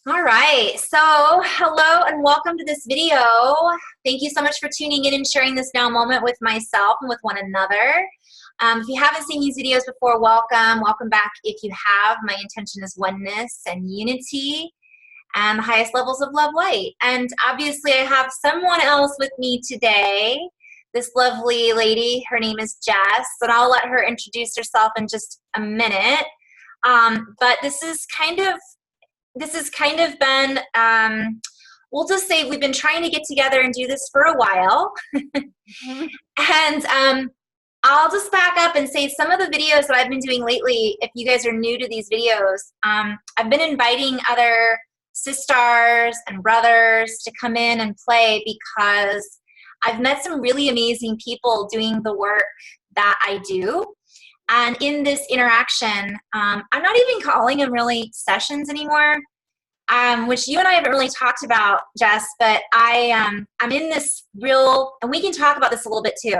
All right, so hello and welcome to this video. Thank you so much for tuning in and sharing this now moment with myself and with one another. If you haven't seen these videos before, welcome. Welcome back if you have. My intention is oneness and unity and the highest levels of love light. And obviously I have someone else with me today, this lovely lady. Her name is Jess, and I'll let her introduce herself in just a minute. But this has kind of been, we'll just say we've been trying to get together and do this for a while. And I'll just back up and say some of the videos that I've been doing lately, if you guys are new to these videos, I've been inviting other sistars and brothers to come in and play because I've met some really amazing people doing the work that I do. And in this interaction, I'm not even calling them really sessions anymore, which you and I haven't really talked about, Jess, but I'm in this real, and we can talk about this a little bit too,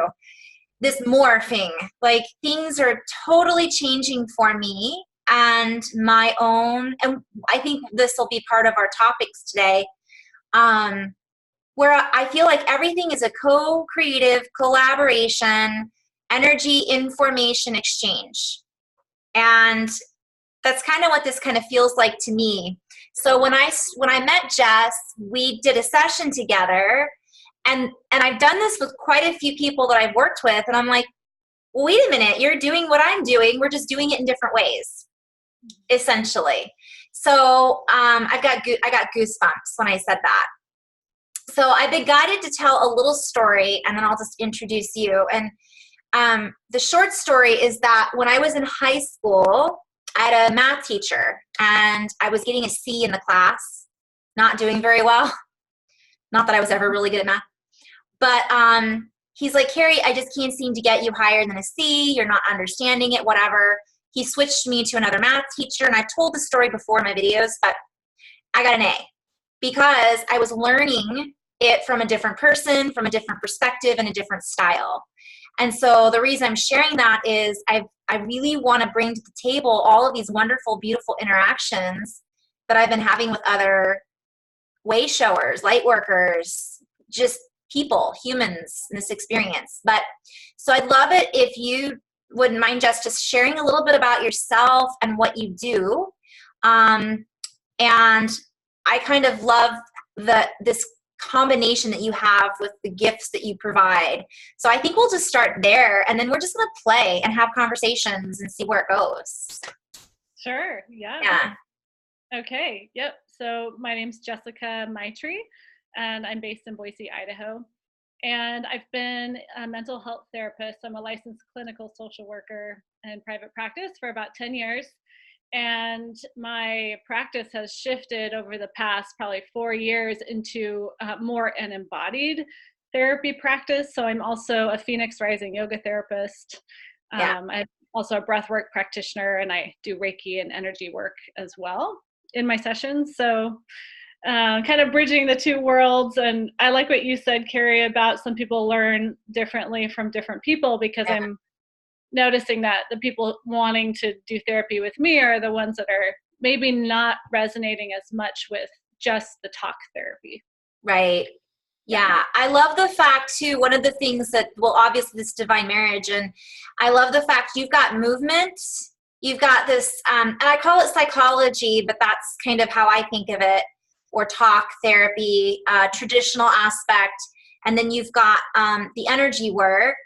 this morphing. Like, things are totally changing for me and my own, and I think this will be part of our topics today, where I feel like everything is a co-creative collaboration, energy information exchange. And that's kind of what this kind of feels like to me. So when I met Jess, we did a session together, and I've done this with quite a few people that I've worked with, and I'm like, well, wait a minute, you're doing what I'm doing, we're just doing it in different ways, essentially. So I got goosebumps when I said that. So I've been guided to tell a little story, and then I'll just introduce you. And the short story is that when I was in high school, I had a math teacher, and I was getting a C in the class, not doing very well. Not that I was ever really good at math. But he's like, Carrie, I just can't seem to get you higher than a C. You're not understanding it, whatever. He switched me to another math teacher, and I've told the story before in my videos, but I got an A because I was learning it from a different person, from a different perspective, and a different style. And so the reason I'm sharing that is I really want to bring to the table all of these wonderful, beautiful interactions that I've been having with other way showers, light workers, just people, humans in this experience. But so I'd love it if you wouldn't mind just sharing a little bit about yourself and what you do. And I kind of love this combination that you have with the gifts that you provide. So I think we'll just start there, and then we're just going to play and have conversations and see where it goes. Sure. Yeah. Okay. Yep. So my name's Jessica Maitri, and I'm based in Boise, Idaho. And I've been a mental health therapist. I'm a licensed clinical social worker in private practice for about 10 years. And my practice has shifted over the past probably 4 years into more an embodied therapy practice. So I'm also a Phoenix Rising yoga therapist. I'm also a breathwork practitioner, and I do Reiki and energy work as well in my sessions. So kind of bridging the two worlds. And I like what you said, Carrie, about some people learn differently from different people, because I'm noticing that the people wanting to do therapy with me are the ones that are maybe not resonating as much with just the talk therapy. Right. Yeah. I love the fact too, one of the things that, well, obviously this divine marriage, and I love the fact you've got movement, you've got this, and I call it psychology, but that's kind of how I think of it, or talk therapy, traditional aspect. And then you've got the energy work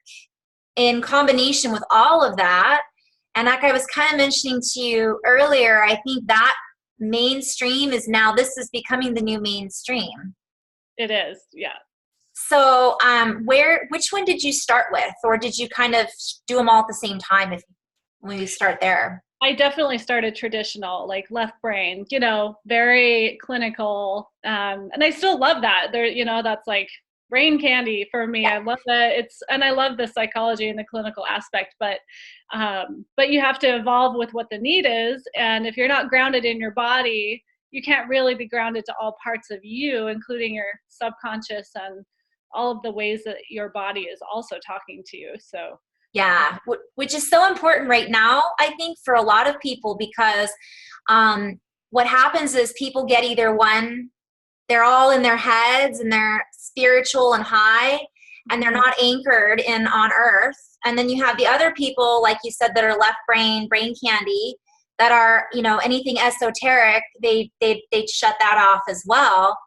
in combination with all of that. And like I was kind of mentioning to you earlier, I think that mainstream is now, this is becoming the new mainstream. It is, yeah. So which one did you start with? Or did you kind of do them all at the same time when you start there? I definitely started traditional, like left brain, very clinical. And I still love that. That's like brain candy for me. Yeah. I love it. And I love the psychology and the clinical aspect, but you have to evolve with what the need is. And if you're not grounded in your body, you can't really be grounded to all parts of you, including your subconscious and all of the ways that your body is also talking to you. So yeah, which is so important right now, I think, for a lot of people, because what happens is people get either one, they're all in their heads and they're spiritual and high, and they're not anchored in on earth. And then you have the other people, like you said, that are left brain candy, that are, you know, anything esoteric, they shut that off as well.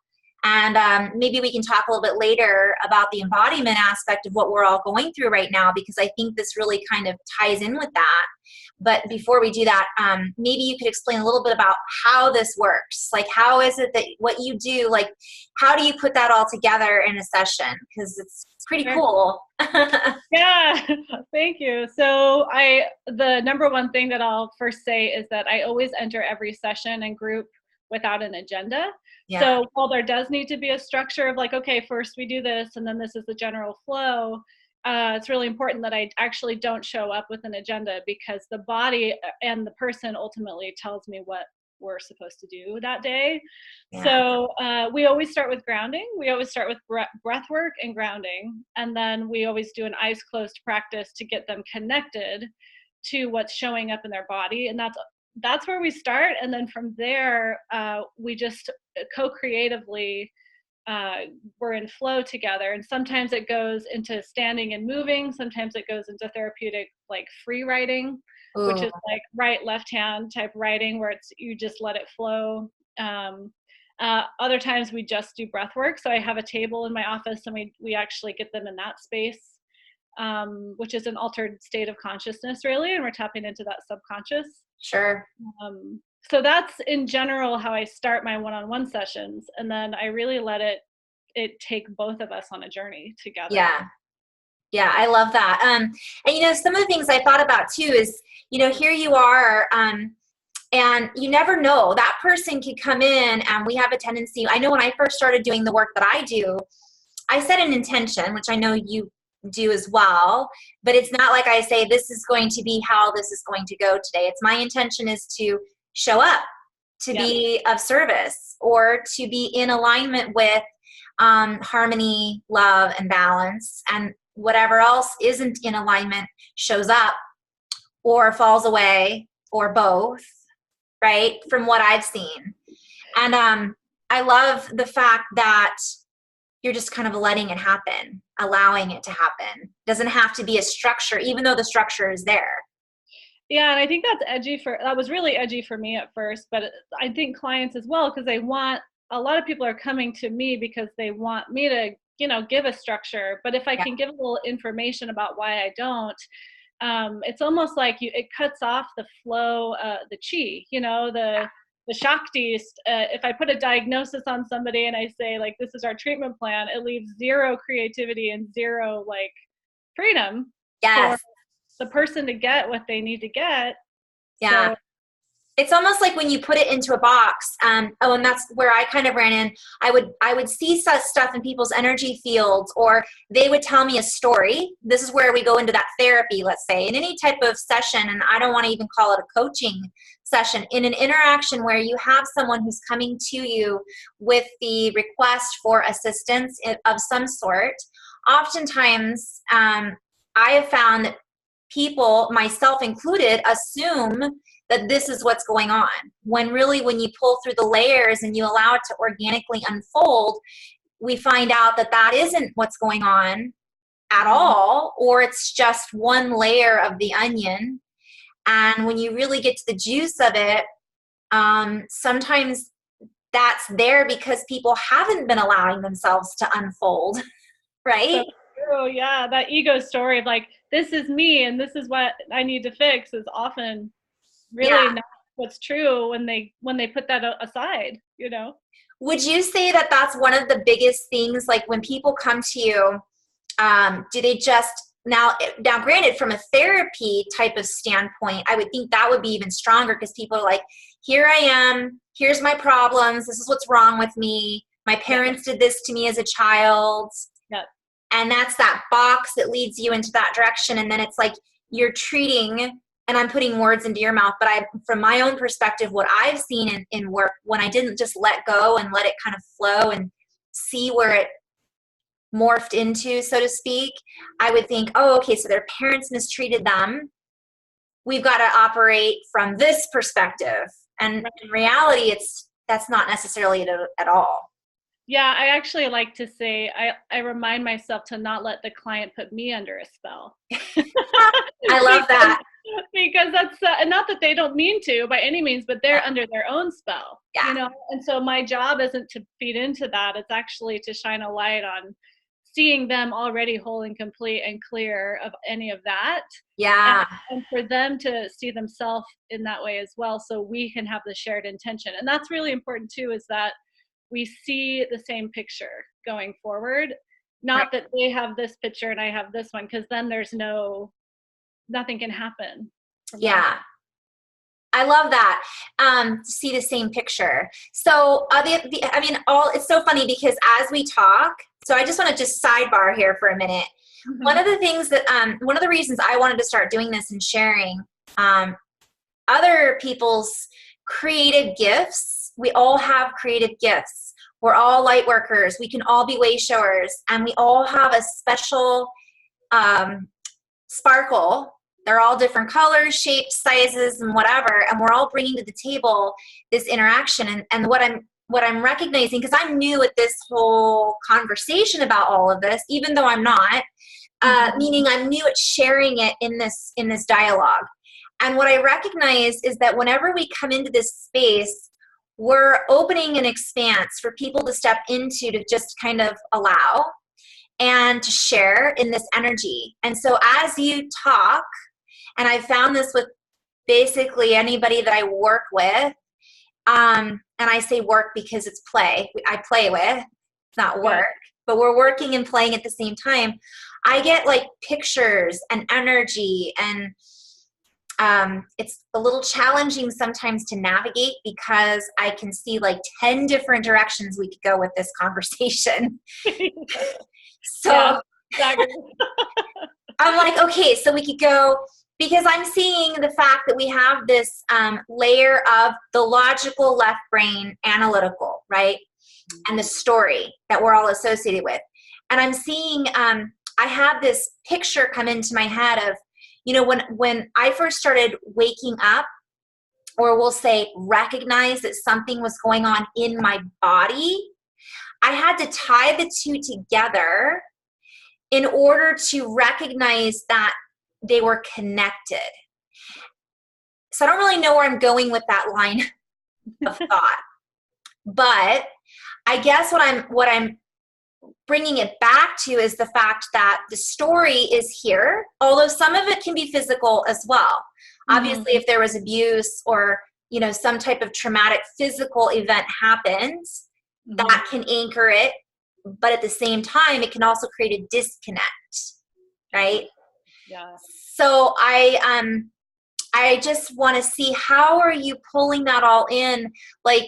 And maybe we can talk a little bit later about the embodiment aspect of what we're all going through right now, because I think this really kind of ties in with that. But before we do that, maybe you could explain a little bit about how this works. Like, how is it that what you do, like, how do you put that all together in a session? Because it's pretty cool. Yeah, thank you. So the number one thing that I'll first say is that I always enter every session and group without an agenda. Yeah. So while there does need to be a structure of like, okay, first we do this, and then this is the general flow, it's really important that I actually don't show up with an agenda, because the body and the person ultimately tells me what we're supposed to do that day. Yeah. So we always start with grounding. We always start with breath work and grounding. And then we always do an eyes closed practice to get them connected to what's showing up in their body. And that's where we start. And then from there, we just co-creatively, we're in flow together. And sometimes it goes into standing and moving. Sometimes it goes into therapeutic, like free writing, which is like right, left hand type writing, where you just let it flow. Other times we just do breath work. So I have a table in my office, and we actually get them in that space, which is an altered state of consciousness, really. And we're tapping into that subconscious. Sure. So that's in general how I start my one-on-one sessions. And then I really let it take both of us on a journey together. Yeah. Yeah, I love that. And, you know, some of the things I thought about too is, you know, here you are, and you never know, that person could come in, and we have a tendency, I know when I first started doing the work that I do, I set an intention, which I know you do as well, but it's not like I say, this is going to be how this is going to go today. It's my intention is to show up, to be of service, or to be in alignment with harmony, love, and balance. And whatever else isn't in alignment shows up or falls away, or both, right? From what I've seen. And I love the fact that you're just kind of letting it happen, allowing it to happen. Doesn't have to be a structure, even though the structure is there. Yeah, and I think that was really edgy for me at first, but I think clients as well, because a lot of people are coming to me because they want me to, you know, give a structure. But if I can give a little information about why I don't, it's almost like it cuts off the flow, the chi, you know, the Shaktis. If I put a diagnosis on somebody and I say, like, this is our treatment plan, it leaves zero creativity and zero, like, freedom for the person to get what they need to get. Yeah. So, it's almost like when you put it into a box. And that's where I kind of ran in. I would see such stuff in people's energy fields, or they would tell me a story. This is where we go into that therapy, let's say, in any type of session. And I don't want to even call it a coaching session, in an interaction where you have someone who's coming to you with the request for assistance of some sort. Oftentimes, I have found that people, myself included, assume that this is what's going on, when really, when you pull through the layers and you allow it to organically unfold, we find out that that isn't what's going on at all, or it's just one layer of the onion. And when you really get to the juice of it, sometimes that's there because people haven't been allowing themselves to unfold, right? Oh yeah, that ego story of like, this is me and this is what I need to fix is often really not what's true when they put that aside, you know. Would you say that that's one of the biggest things, like when people come to you, do they just now granted, from a therapy type of standpoint, I would think that would be even stronger, because people are like, here I am, here's my problems, this is what's wrong with me, my parents did this to me as a child. And that's that box that leads you into that direction. And then it's like you're treating, and I'm putting words into your mouth, but from my own perspective, what I've seen in work, when I didn't just let go and let it kind of flow and see where it morphed into, so to speak, I would think, oh, okay, so their parents mistreated them. We've got to operate from this perspective. And in reality, that's not necessarily it at all. Yeah, I actually like to say, I remind myself to not let the client put me under a spell. I love that. Because that's, and not that they don't mean to by any means, but they're under their own spell, you know? And so my job isn't to feed into that. It's actually to shine a light on seeing them already whole and complete and clear of any of that. Yeah. And for them to see themselves in that way as well, so we can have the shared intention. And that's really important too, is that we see the same picture going forward. Not that they have this picture and I have this one, because then there's nothing can happen. Yeah. I love that. See the same picture. So it's so funny because as we talk, so I just want to just sidebar here for a minute. Mm-hmm. One of the things that, one of the reasons I wanted to start doing this and sharing other people's creative gifts. We all have creative gifts. We're all light workers. We can all be way showers, and we all have a special sparkle. They're all different colors, shapes, sizes, and whatever, and we're all bringing to the table this interaction. And what I'm recognizing, because I'm new at this whole conversation about all of this, even though I'm not, meaning I'm new at sharing it in this dialogue. And what I recognize is that whenever we come into this space, we're opening an expanse for people to step into, to just kind of allow and to share in this energy. And so as you talk, and I found this with basically anybody that I work with, and I say work because it's play. I play with, it's not work, but we're working and playing at the same time. I get like pictures and energy, and it's a little challenging sometimes to navigate because I can see like 10 different directions we could go with this conversation. So I'm like, okay, so we could go, because I'm seeing the fact that we have this layer of the logical left brain, analytical, right? And the story that we're all associated with. And I'm seeing, I had this picture come into my head of, you know, when I first started waking up, or we'll say recognize that something was going on in my body, I had to tie the two together in order to recognize that they were connected. So I don't really know where I'm going with that line of thought, but I guess what I'm bringing it back to is the fact that the story is here, although some of it can be physical as well. Obviously, if there was abuse or, you know, some type of traumatic physical event happens, that can anchor it, but at the same time, it can also create a disconnect, right? Yeah. So I just want to see, how are you pulling that all in? Like,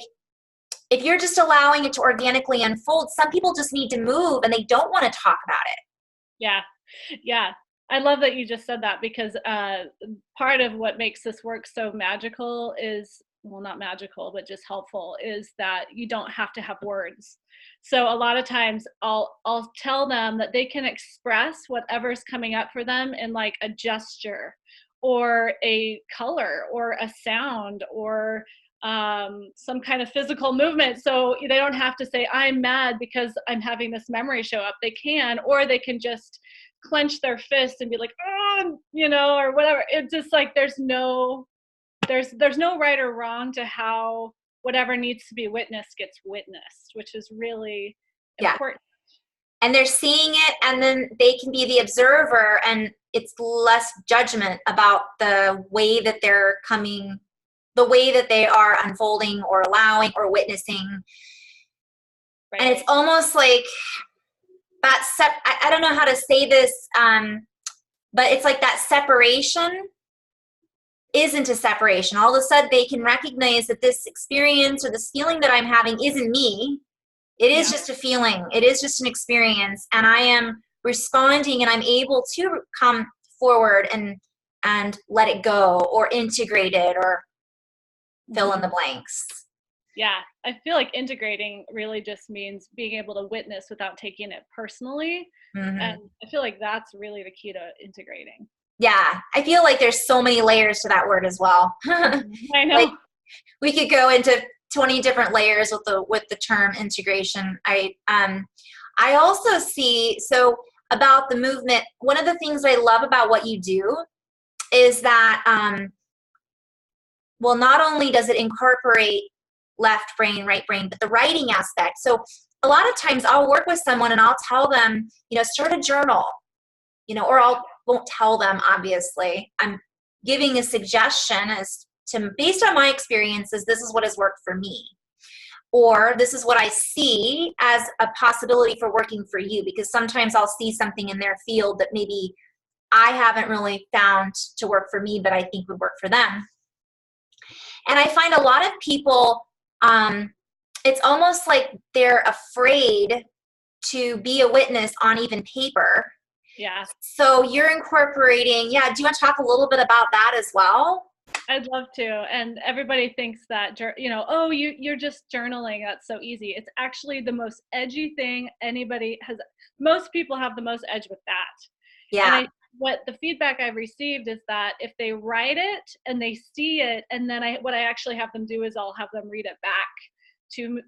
if you're just allowing it to organically unfold, some people just need to move and they don't want to talk about it. Yeah. Yeah. I love that you just said that, because part of what makes this work so magical is, well, not magical, but just helpful, is that you don't have to have words. So a lot of times I'll tell them that they can express whatever's coming up for them in like a gesture or a color or a sound or some kind of physical movement. So they don't have to say, I'm mad because I'm having this memory show up. They can, or they can just clench their fist and be like, oh, you know, or whatever. It's just like, there's no right or wrong to how whatever needs to be witnessed gets witnessed, which is really important. And they're seeing it, and then they can be the observer, and it's less judgment about the way that they're coming, the way that they are unfolding or allowing or witnessing. Right. And it's almost like that I don't know how to say this, but it's like that separation isn't a separation. All of a sudden they can recognize that this experience or this feeling that I'm having isn't me. It is just a feeling. It is just an experience, and I am responding, and I'm able to come forward and let it go or integrate it or fill in the blanks. Yeah, I feel like integrating really just means being able to witness without taking it personally. And I feel like that's really the key to integrating. Yeah, I feel like there's so many layers to that word as well. I know. Like, we could go into 20 different layers with the term integration. I also see, so about the movement, one of the things I love about what you do is that, well, not only does it incorporate left brain, right brain, but the writing aspect. So a lot of times I'll work with someone and I'll tell them, you know, start a journal, you know, or won't tell them, obviously. I'm giving a suggestion as to, based on my experiences, this is what has worked for me. Or this is what I see as a possibility for working for you, because sometimes I'll see something in their field that maybe I haven't really found to work for me, but I think would work for them. And I find a lot of people, it's almost like they're afraid to be a witness on even paper. Yeah. So you're incorporating, do you want to talk a little bit about that as well? I'd love to. And everybody thinks that, you know, oh, you're just journaling. That's so easy. It's actually the most edgy thing anybody has. Most people have the most edge with that. Yeah. And what the feedback I've received is that if they write it and they see it, and then what I actually have them do is I'll have them read it back to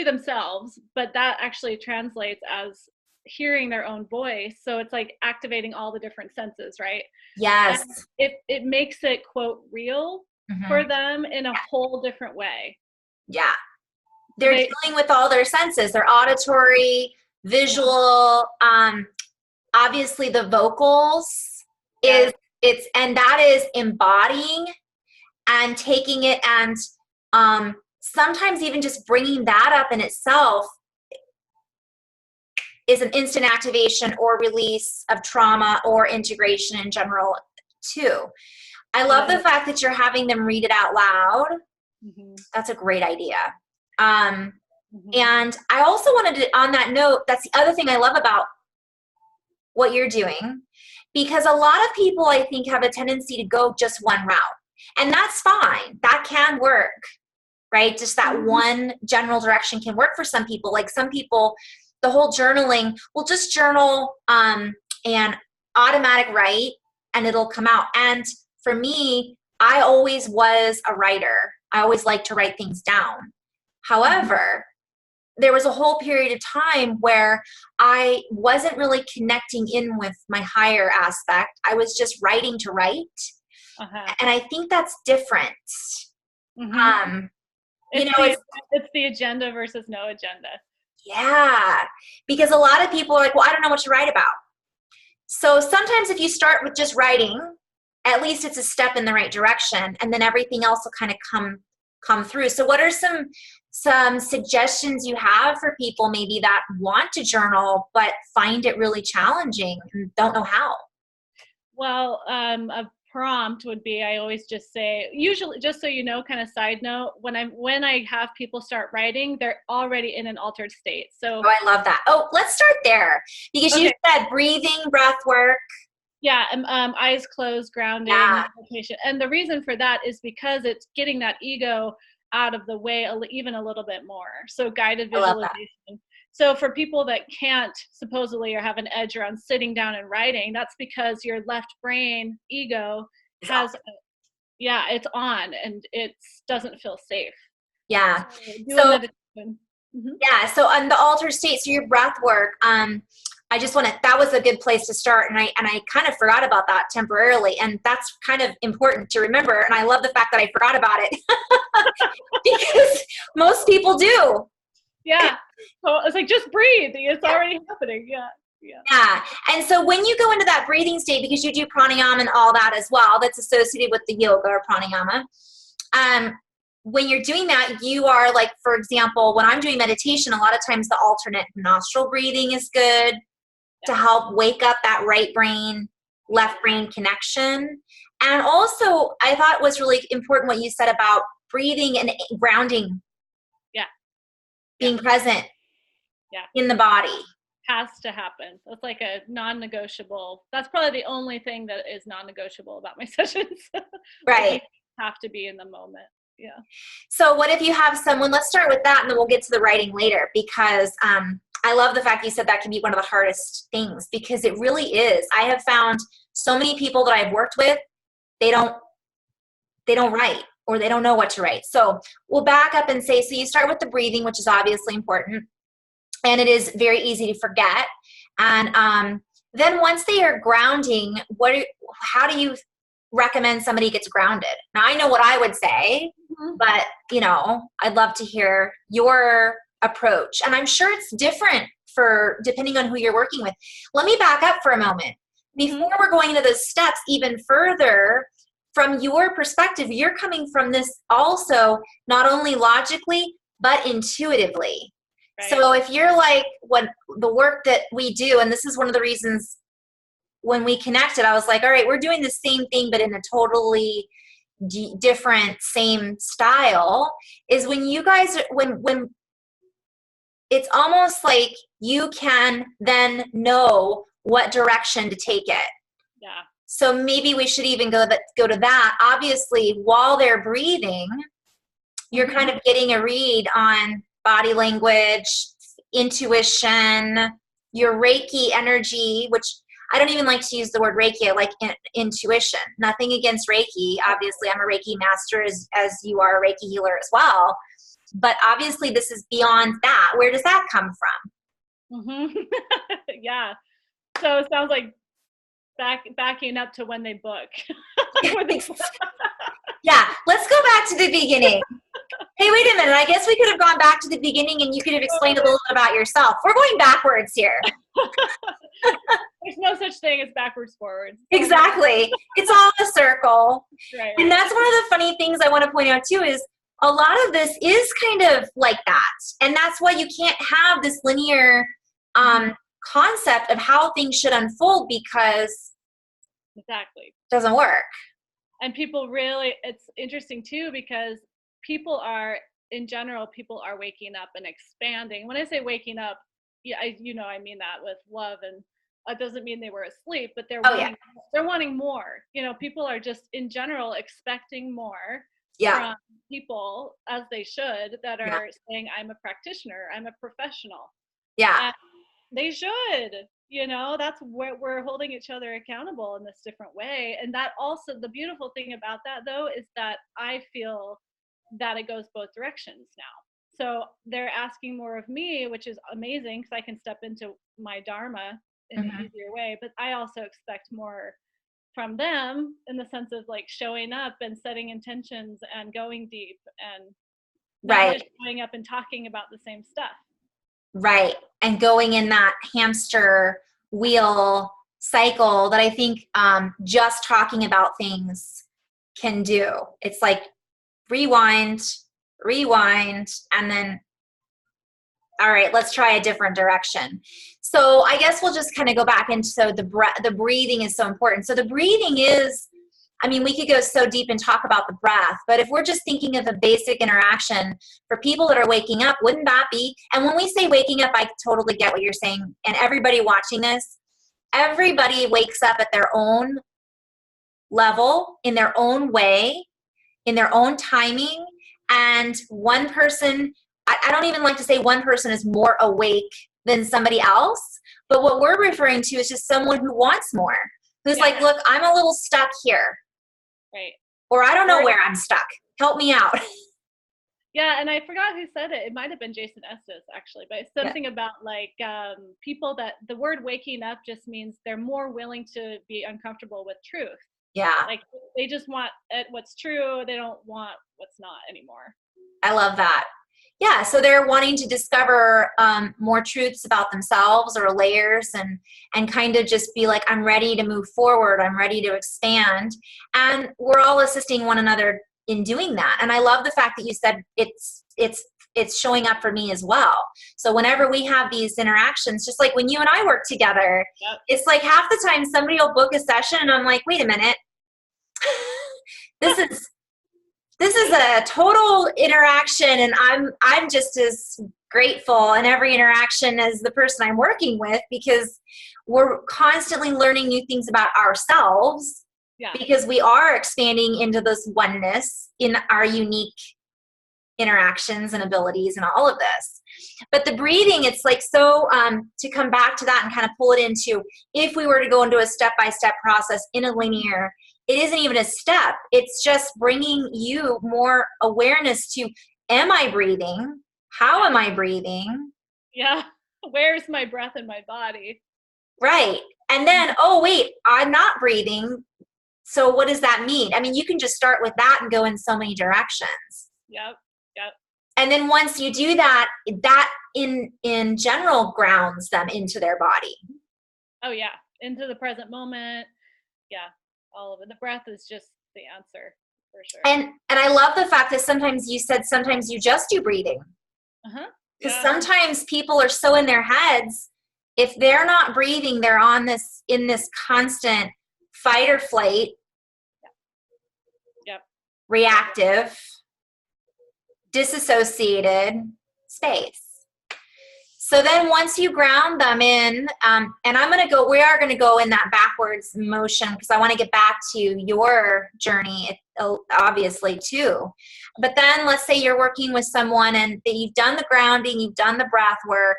themselves, but that actually translates as hearing their own voice. So it's like activating all the different senses, right? Yes. And it makes it, quote, real for them in a whole different way. Yeah. They're dealing with all their senses. They're auditory, visual, obviously the vocals and that is embodying and taking it, and sometimes even just bringing that up in itself is an instant activation or release of trauma or integration in general too. I love the fact that you're having them read it out loud. That's a great idea. And I also wanted to, on that note, that's the other thing I love about what you're doing, because a lot of people, I think, have a tendency to go just one route, and that's fine. That can work, right? Just that one general direction can work for some people. Like some people, the whole journaling, will just journal and automatic write and it'll come out. And for me, I always was a writer. I always liked to write things down. However, there was a whole period of time where I wasn't really connecting in with my higher aspect. I was just writing to write. And I think that's different. You know, it's the agenda versus no agenda. Yeah, because a lot of people are like, well, I don't know what to write about. So sometimes if you start with just writing, at least it's a step in the right direction, and then everything else will kind of come through. So what are some suggestions you have for people maybe that want to journal but find it really challenging and don't know how? Well, a prompt would be, I always just say, usually, just so you know, kind of side note, when I have people start writing, they're already in an altered state. So I love that. Oh, let's start there, because you said breathing, breath work. Yeah, eyes closed, grounding, meditation. And the reason for that is because it's getting that ego out of the way even a little bit more. So guided visualization. So for people that can't supposedly or have an edge around sitting down and writing, that's because your left brain ego has, it's on and it doesn't feel safe. Yeah. So so on the altered state, so your breath work, I just want to, that was a good place to start. And I kind of forgot about that temporarily. And that's kind of important to remember. And I love the fact that I forgot about it because most people do. Yeah. So it's like, just breathe. It's already happening. Yeah. And so when you go into that breathing state, because you do pranayama and all that as well, that's associated with the yoga or pranayama. When you're doing that, you are like, for example, when I'm doing meditation, a lot of times the alternate nostril breathing is good to help wake up that right brain, left brain connection. And also, I thought it was really important what you said about breathing and grounding. Being present in the body. Has to happen. That's like a non-negotiable. That's probably the only thing that is non-negotiable about my sessions. Right. You have to be in the moment. Yeah. So what if you have someone, let's start with that and then we'll get to the writing later, because I love the fact you said that can be one of the hardest things, because it really is. I have found so many people that I've worked with, they don't write. or they don't know what to write. So we'll back up and say, so you start with the breathing, which is obviously important, and it is very easy to forget. And then once they are grounding, how do you recommend somebody gets grounded? Now, I know what I would say, but, you know, I'd love to hear your approach. And I'm sure it's different depending on who you're working with. Let me back up for a moment. Before we're going into those steps even further, from your perspective, you're coming from this also not only logically, but intuitively. Right. So if you're like the work that we do, and this is one of the reasons when we connected, I was like, all right, we're doing the same thing, but in a totally different, same style, is when you guys, when it's almost like you can then know what direction to take it. Yeah. So maybe we should even go to that. Obviously, while they're breathing, you're kind of getting a read on body language, intuition, your Reiki energy, which I don't even like to use the word Reiki. I like intuition. Nothing against Reiki. Obviously, I'm a Reiki master as you are a Reiki healer as well. But obviously, this is beyond that. Where does that come from? Yeah. So it sounds like backing up to when they book. Yeah, let's go back to the beginning. Hey, wait a minute. I guess we could have gone back to the beginning and you could have explained a little bit about yourself. We're going backwards here. There's no such thing as backwards forwards. Exactly. It's all a circle. Right. And that's one of the funny things I want to point out too is a lot of this is kind of like that. And that's why you can't have this linear concept of how things should unfold because exactly it doesn't work. And people really, it's interesting too, because people are waking up and expanding. When I say waking up, yeah, I mean that with love, and it doesn't mean they were asleep, but they're wanting more. You know, people are just in general expecting more from people, as they should, that are saying, I'm a practitioner, I'm a professional. Yeah. And they should. You know, that's where we're holding each other accountable in this different way. And that also, the beautiful thing about that though, is that I feel that it goes both directions now. So they're asking more of me, which is amazing because I can step into my dharma in an easier way. But I also expect more from them in the sense of like showing up and setting intentions and going deep and not just showing up and talking about the same stuff. Right. And going in that hamster wheel cycle that I think just talking about things can do. It's like rewind, and then, all right, let's try a different direction. So I guess we'll just kind of go back into, so the breathing is so important. So the breathing is, I mean, we could go so deep and talk about the breath, but if we're just thinking of a basic interaction for people that are waking up, wouldn't that be? And when we say waking up, I totally get what you're saying. And everybody watching this, everybody wakes up at their own level, in their own way, in their own timing. And one person, I don't even like to say one person is more awake than somebody else, but what we're referring to is just someone who wants more, who's like, look, I'm a little stuck here. Right. Or I don't know where I'm stuck. Help me out. Yeah, and I forgot who said it. It might have been Jason Estes, actually, but it's something about like people that the word waking up just means they're more willing to be uncomfortable with truth. Yeah. Like they just want what's true. They don't want what's not anymore. I love that. Yeah, so they're wanting to discover more truths about themselves or layers and kind of just be like, I'm ready to move forward. I'm ready to expand. And we're all assisting one another in doing that. And I love the fact that you said it's showing up for me as well. So whenever we have these interactions, just like when you and I work together, it's like half the time somebody will book a session and I'm like, wait a minute, this is a total interaction, and I'm just as grateful in every interaction as the person I'm working with, because we're constantly learning new things about ourselves, because we are expanding into this oneness in our unique interactions and abilities and all of this. But the breathing, it's like, so to come back to that and kind of pull it into, if we were to go into a step-by-step process in a linear, it isn't even a step. It's just bringing you more awareness to, am I breathing? How am I breathing? Yeah. Where's my breath in my body? Right. And then, oh, wait, I'm not breathing. So what does that mean? I mean, you can just start with that and go in so many directions. Yep. Yep. And then once you do that, that in general grounds them into their body. Oh yeah. Into the present moment. Yeah. All of it. The breath is just the answer for sure. And I love the fact that sometimes you said sometimes you just do breathing. Uh-huh. Because Yeah. sometimes people are so in their heads, if they're not breathing, they're in this constant fight or flight, yep. reactive, disassociated space. So then once you ground them in, and we are going to go in that backwards motion because I want to get back to your journey, obviously, too. But then let's say you're working with someone and that you've done the grounding, you've done the breath work,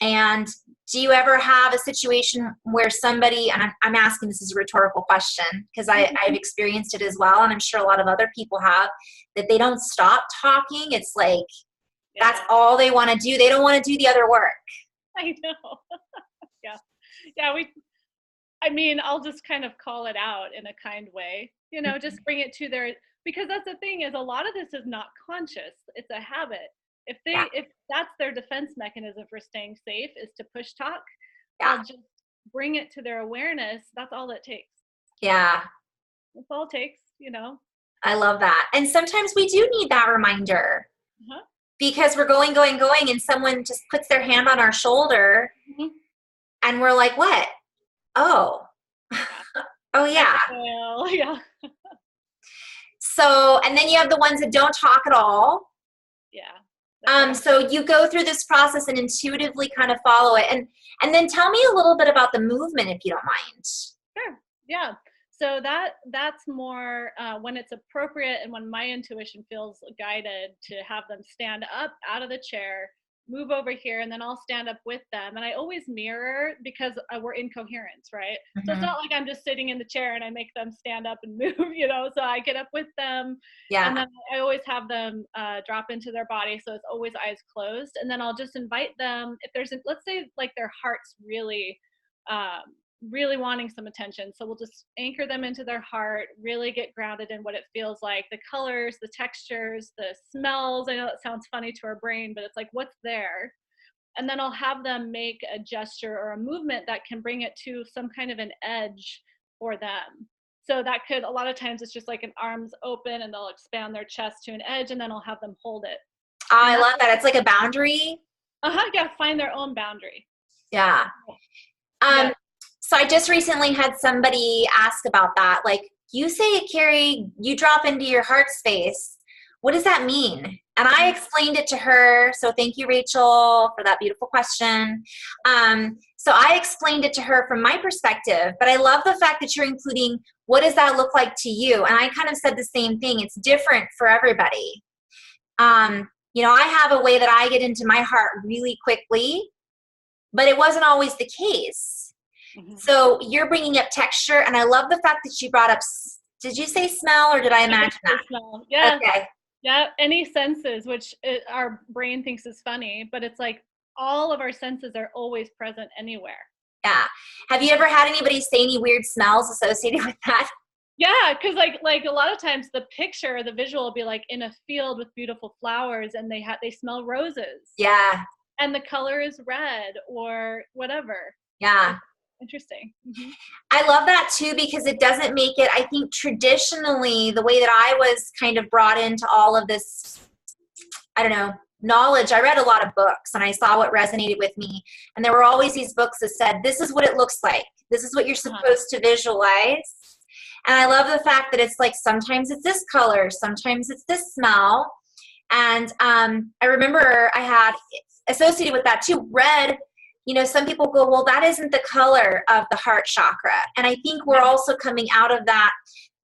and do you ever have a situation where somebody, and I'm asking this as a rhetorical question because I've experienced it as well, and I'm sure a lot of other people have, that they don't stop talking. It's like, that's all they want to do. They don't want to do the other work. I know. Yeah. Yeah. I mean, I'll just kind of call it out in a kind way, just bring it to because that's the thing is a lot of this is not conscious. It's a habit. If that's their defense mechanism for staying safe is to push talk, I'll just bring it to their awareness. That's all it takes. Yeah. That's all it takes, I love that. And sometimes we do need that reminder. Uh-huh. Because we're going, and someone just puts their hand on our shoulder, and we're like, what? Oh. Oh, yeah. Yeah. So, and then you have the ones that don't talk at all. Yeah. So you go through this process and intuitively kind of follow it. And then tell me a little bit about the movement, if you don't mind. Sure. Yeah. So that's more when it's appropriate and when my intuition feels guided to have them stand up out of the chair, move over here, and then I'll stand up with them. And I always mirror because we're in coherence, right? Mm-hmm. So it's not like I'm just sitting in the chair and I make them stand up and move, So I get up with them. Yeah. And then I always have them drop into their body. So it's always eyes closed. And then I'll just invite them, if let's say like their heart's really wanting some attention. So we'll just anchor them into their heart, really get grounded in what it feels like, the colors, the textures, the smells. I know that sounds funny to our brain, but it's like, what's there? And then I'll have them make a gesture or a movement that can bring it to some kind of an edge for them. So that could, a lot of times it's just like an arms open and they'll expand their chest to an edge and then I'll have them hold it. I love that. It's like a boundary. Yeah, find their own boundary. Yeah. So I just recently had somebody ask about that. Like, you say, Carrie, you drop into your heart space. What does that mean? And I explained it to her. So thank you, Rachel, for that beautiful question. So I explained it to her from my perspective, but I love the fact that you're including what does that look like to you? And I kind of said the same thing. It's different for everybody. I have a way that I get into my heart really quickly, but it wasn't always the case. Mm-hmm. So you're bringing up texture, and I love the fact that you brought up, did you say smell, or did I imagine that? Smell. Yeah. Okay. Yeah, any senses, which our brain thinks is funny, but it's like all of our senses are always present anywhere. Yeah. Have you ever had anybody say any weird smells associated with that? Yeah, because like a lot of times the picture, the visual will be like in a field with beautiful flowers, and they smell roses. Yeah. And the color is red or whatever. Yeah. Interesting. Mm-hmm. I love that too, because it doesn't make it, I think traditionally, the way that I was kind of brought into all of this, I don't know, knowledge, I read a lot of books and I saw what resonated with me. And there were always these books that said, this is what it looks like. This is what you're supposed to visualize. And I love the fact that it's like, sometimes it's this color, sometimes it's this smell. And I remember I had associated with that too, red. Some people go, well, that isn't the color of the heart chakra. And I think we're also coming out of that,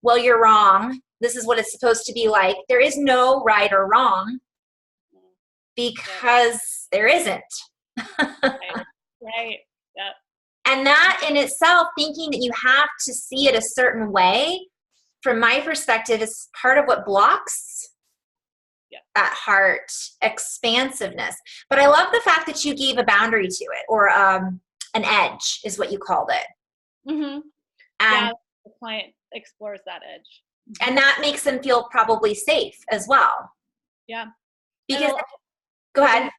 well, you're wrong. This is what it's supposed to be like. There is no right or wrong because there isn't. Right. Yep. And that in itself, thinking that you have to see it a certain way, from my perspective, is part of what blocks that heart expansiveness. But I love the fact that you gave a boundary to it, or an edge is what you called it. Mm-hmm. And the client explores that edge. And that makes them feel probably safe as well. Yeah. Because, go ahead.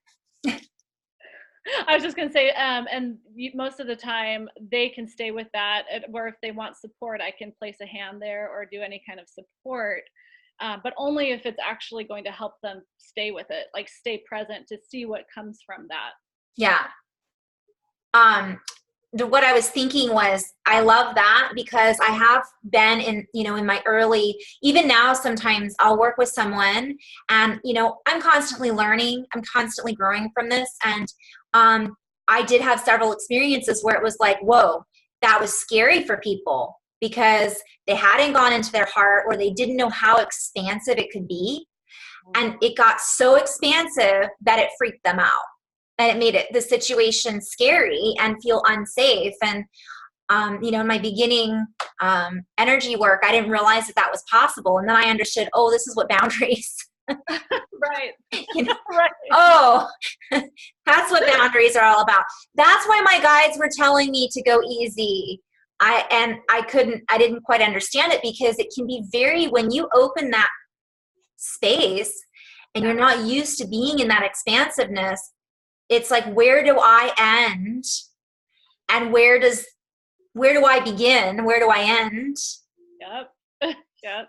I was just going to say, and most of the time they can stay with that, or if they want support, I can place a hand there or do any kind of support, but only if it's actually going to help them stay with it, like stay present to see what comes from that. Yeah. What I was thinking was, I love that, because I have been in, in my early, even now, sometimes I'll work with someone and, I'm constantly learning, I'm constantly growing from this. And I did have several experiences where it was like, whoa, that was scary for people, because they hadn't gone into their heart, or they didn't know how expansive it could be. And it got so expansive that it freaked them out. And it made the situation scary and feel unsafe. And, in my beginning energy work, I didn't realize that was possible. And then I understood, oh, this is what boundaries. Right. Right. Oh, that's what boundaries are all about. That's why my guides were telling me to go easy. I didn't quite understand it, because it can be when you open that space and you're not used to being in that expansiveness, it's like, where do I end? And where do I begin? Where do I end? Yep. Yep.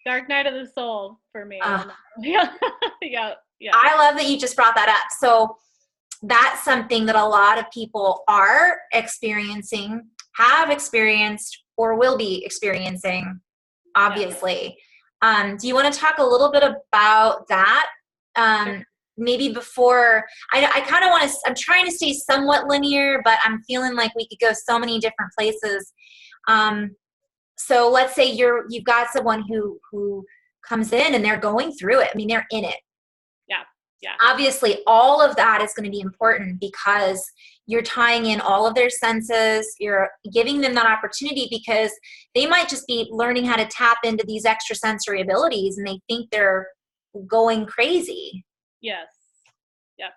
Dark night of the soul for me. Yeah. I love that you just brought that up. So that's something that a lot of people are experiencing, have experienced, or will be experiencing, obviously. Do you want to talk a little bit about that? Sure. Maybe before, I kind of want to, I'm trying to stay somewhat linear, but I'm feeling like we could go so many different places. So let's say you've got someone who comes in and they're going through it. I mean, they're in it. Yeah. Yeah. Obviously, all of that is going to be important, because you're tying in all of their senses. You're giving them that opportunity, because they might just be learning how to tap into these extrasensory abilities, and they think they're going crazy. Yes. Yep.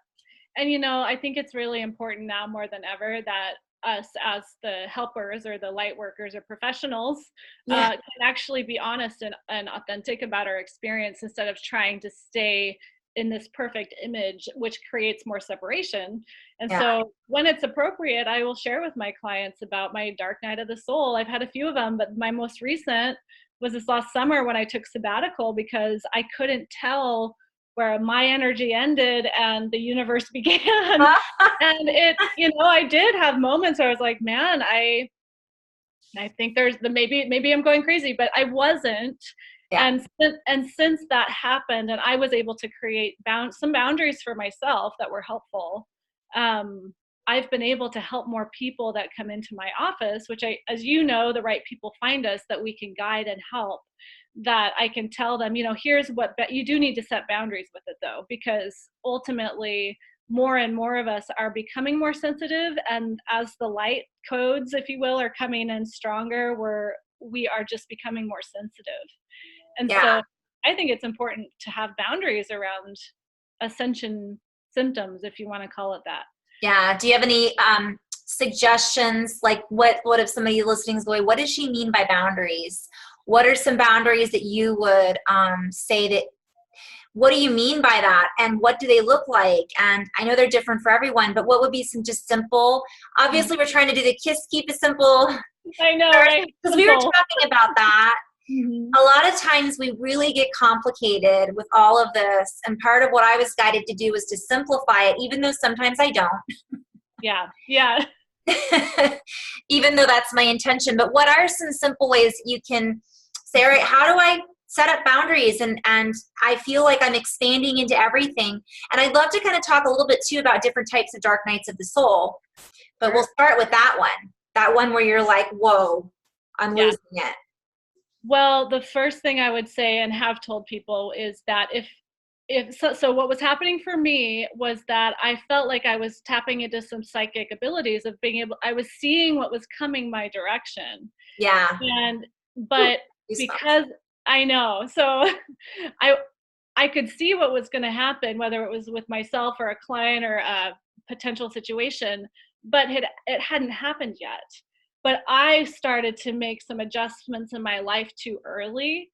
And, I think it's really important now more than ever that us as the helpers or the light workers or professionals can actually be honest and authentic about our experience, instead of trying to stay in this perfect image, which creates more separation. And so when it's appropriate, I will share with my clients about my dark night of the soul. I've had a few of them, but my most recent was this last summer when I took sabbatical, because I couldn't tell where my energy ended and the universe began. And it, I did have moments where I was like, man, I think there's maybe I'm going crazy, but I wasn't. Yeah. And since that happened, and I was able to create some boundaries for myself that were helpful, I've been able to help more people that come into my office, which as the right people find us, that we can guide and help, that I can tell them, here's what, you do need to set boundaries with it though, because ultimately more and more of us are becoming more sensitive. And as the light codes, if you will, are coming in stronger, we are just becoming more sensitive. And so I think it's important to have boundaries around ascension symptoms, if you want to call it that. Yeah. Do you have any suggestions? Like what if somebody listening is going, what does she mean by boundaries? What are some boundaries that you would say that, what do you mean by that? And what do they look like? And I know they're different for everyone, but what would be some just simple, obviously we're trying to do the keep it simple. I know, right? Because we were talking about that. A lot of times we really get complicated with all of this. And part of what I was guided to do was to simplify it, even though sometimes I don't. Yeah. Even though that's my intention. But what are some simple ways you can say, all right, how do I set up boundaries? And I feel like I'm expanding into everything. And I'd love to kind of talk a little bit too about different types of dark nights of the soul. But we'll start with that one where you're like, whoa, I'm losing it. Well, the first thing I would say and have told people is that so what was happening for me was that I felt like I was tapping into some psychic abilities of I was seeing what was coming my direction. Yeah. But because I know. So I could see what was going to happen, whether it was with myself or a client or a potential situation, but it hadn't happened yet. But I started to make some adjustments in my life too early.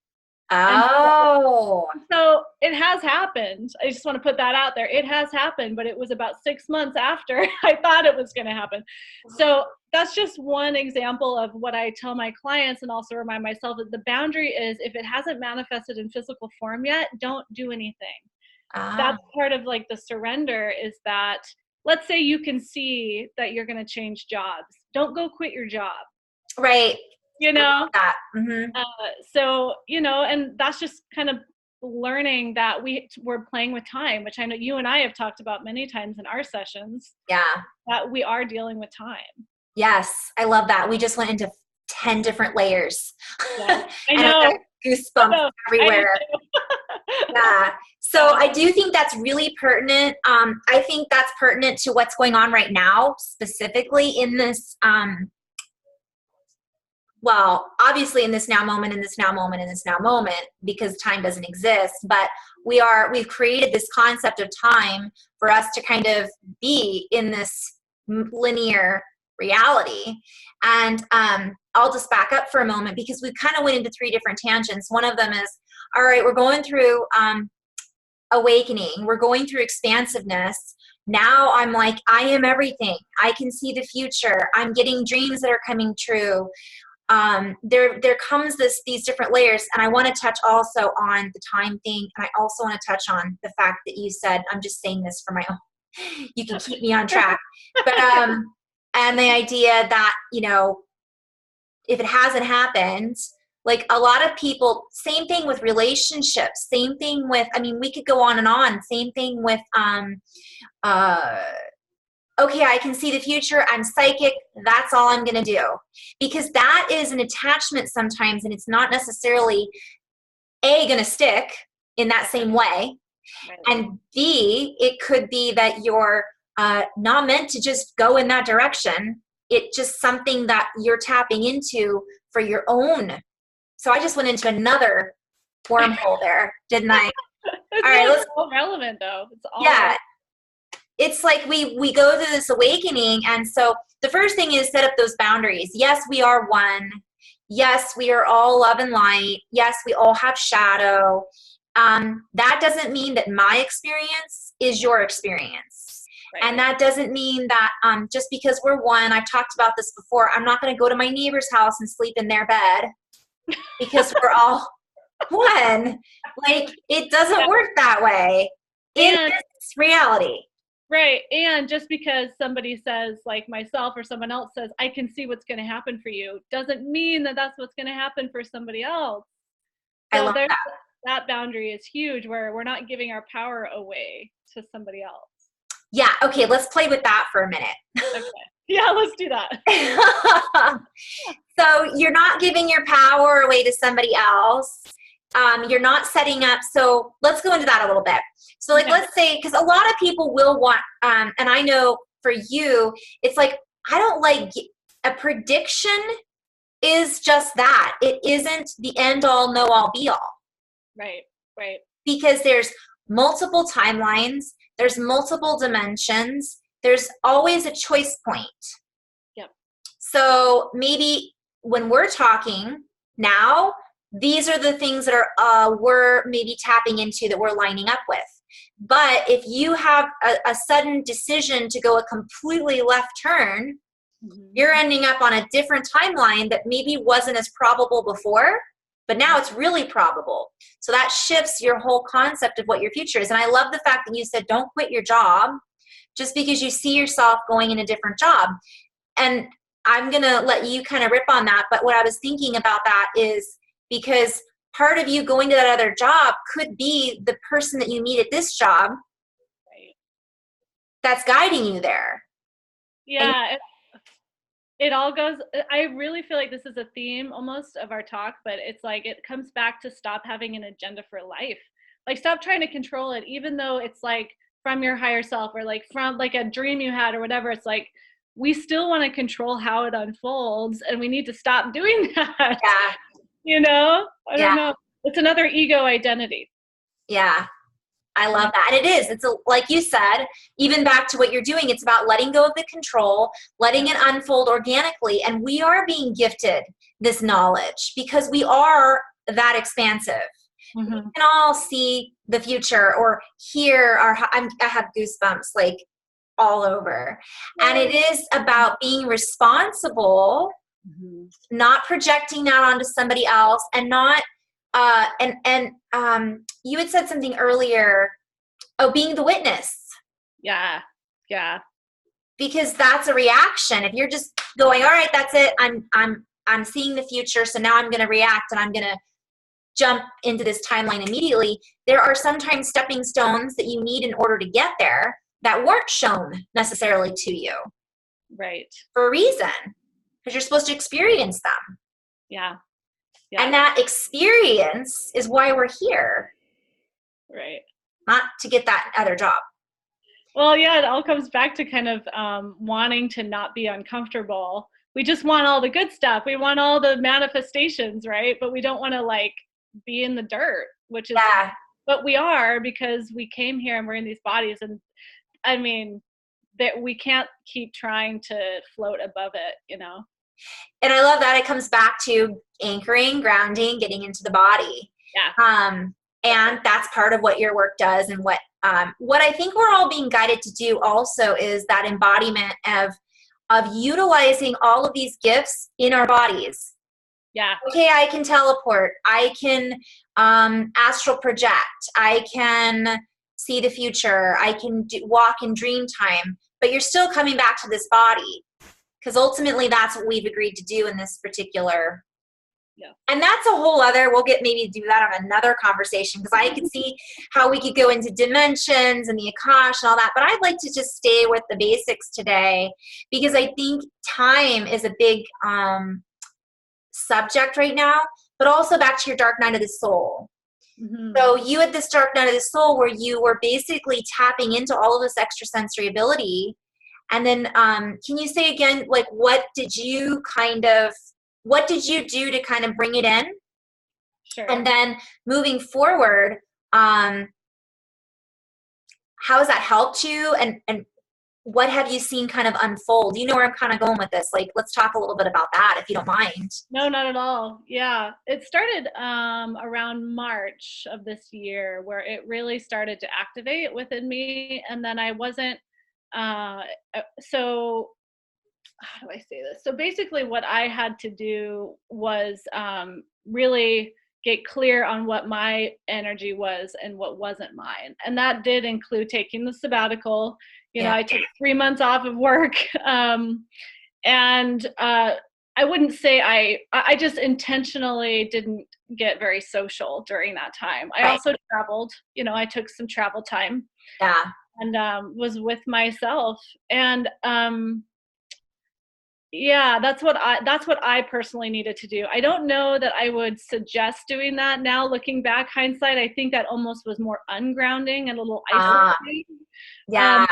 Oh. So it has happened. I just want to put that out there. It has happened, but it was about 6 months after I thought it was going to happen. So that's just one example of what I tell my clients, and also remind myself that the boundary is, if it hasn't manifested in physical form yet, don't do anything. That's part of like the surrender, is that, let's say you can see that you're going to change jobs. Don't go quit your job. Right. You know, that. Mm-hmm. So, you know, and that's just kind of learning that we're playing with time, which I know you and I have talked about many times in our sessions. Yeah. That we are dealing with time. Yes. I love that. We just went into 10 different layers. Yeah, I know. And goosebumps everywhere. Yeah. So I do think that's really pertinent. I think that's pertinent to what's going on right now, specifically in this, well, obviously in this now moment, because time doesn't exist, but we've created this concept of time for us to kind of be in this linear reality. And I'll just back up for a moment, because we kind of went into 3 different tangents. One of them is, all right, we're going through awakening. We're going through expansiveness. Now I'm like, I am everything. I can see the future. I'm getting dreams that are coming true. There comes these different layers, and I want to touch also on the time thing, and I also want to touch on the fact that you said, I'm just saying this for my own, you can keep me on track, but and the idea that, you know, if it hasn't happened, like a lot of people, same thing with relationships, same thing with, I mean, we could go on and on, same thing with okay, I can see the future, I'm psychic, that's all I'm going to do. Because that is an attachment sometimes, and it's not necessarily A, going to stick in that same way, right. And B, it could be that you're not meant to just go in that direction. It's just something that you're tapping into for your own. So I just went into another wormhole there, didn't I? All right, let's all relevant though. It's all relevant. It's like we go through this awakening, and so the first thing is set up those boundaries. Yes, we are one. Yes, we are all love and light. Yes, we all have shadow. That doesn't mean that my experience is your experience. Right. And that doesn't mean that just because we're one, I've talked about this before, I'm not going to go to my neighbor's house and sleep in their bed because we're all one. Like, it doesn't work that way in this reality. Right. And just because somebody says, like myself or someone else says, I can see what's going to happen for you, doesn't mean that that's what's going to happen for somebody else. So I love that. That boundary is huge, where we're not giving our power away to somebody else. Yeah. Okay. Let's play with that for a minute. Okay. Yeah, let's do that. So you're not giving your power away to somebody else. You're not setting up. So let's go into that a little bit. So like, let's say, because a lot of people will want, and I know for you, it's like, I don't like a prediction is just that. It isn't the end all, know all, be all. Right, right. Because there's multiple timelines. There's multiple dimensions. There's always a choice point. Yep. So maybe when we're talking now, these are the things that are we're maybe tapping into, that we're lining up with. But if you have a sudden decision to go a completely left turn, you're ending up on a different timeline that maybe wasn't as probable before, but now it's really probable. So that shifts your whole concept of what your future is. And I love the fact that you said, don't quit your job just because you see yourself going in a different job. And I'm going to let you kind of rip on that. But what I was thinking about that is, because part of you going to that other job could be the person that you meet at this job, right, that's guiding you there. Yeah, it all goes, I really feel like this is a theme almost of our talk, but it's like, it comes back to stop having an agenda for life. Like, stop trying to control it, even though it's like from your higher self, or like from like a dream you had or whatever. It's like, we still want to control how it unfolds, and we need to stop doing that. Yeah. You know, I Yeah. don't know. It's another ego identity. Yeah. I love that. And it is. It's like you said, even back to what you're doing, it's about letting go of the control, letting it unfold organically. And we are being gifted this knowledge because we are that expansive. We can all see the future or hear I have goosebumps like all over. And it is about being responsible, not projecting that onto somebody else, and not you had said something earlier. Oh, being the witness. Yeah. Yeah. Because that's a reaction. If you're just going, all right, that's it. I'm seeing the future. So now I'm going to react and I'm going to jump into this timeline immediately. There are sometimes stepping stones that you need in order to get there that weren't shown necessarily to you. Right. For a reason. Because you're supposed to experience them. Yeah. Yeah. And that experience is why we're here. Right. Not to get that other job. Well, yeah, it all comes back to kind of wanting to not be uncomfortable. We just want all the good stuff. We want all the manifestations, right? But we don't want to like be in the dirt, which is but we are, because we came here and we're in these bodies. And I mean, that we can't keep trying to float above it, you know? And I love that it comes back to anchoring, grounding, getting into the body. Yeah. And that's part of what your work does. And what I think we're all being guided to do also is that embodiment of utilizing all of these gifts in our bodies. Yeah. Okay, I can teleport. I can astral project. I can see the future. I can walk in dream time. But you're still coming back to this body. Because ultimately that's what we've agreed to do in this particular. Yeah. And that's a whole other, we'll get maybe do that on another conversation, because I could see how we could go into dimensions and the Akash and all that, but I'd like to just stay with the basics today, because I think time is a big subject right now, but also back to your dark night of the soul. So you had this dark night of the soul where you were basically tapping into all of this extrasensory ability. And then can you say again, like, what did you do to kind of bring it in? Sure. And then moving forward, how has that helped you? And what have you seen kind of unfold? You know where I'm kind of going with this. Like, let's talk a little bit about that, if you don't mind. No, not at all. Yeah. It started around March of this year, where it really started to activate within me. And then I wasn't, so how do I say this? So basically what I had to do was really get clear on what my energy was and what wasn't mine. And that did include taking the sabbatical. You know, I took 3 months off of work. And I wouldn't say I just intentionally didn't get very social during that time. I also traveled, you know, I took some travel time. Yeah. And was with myself. And yeah, that's what I personally needed to do. I don't know that I would suggest doing that now, looking back, hindsight. I think that almost was more ungrounding and a little isolating. Yeah.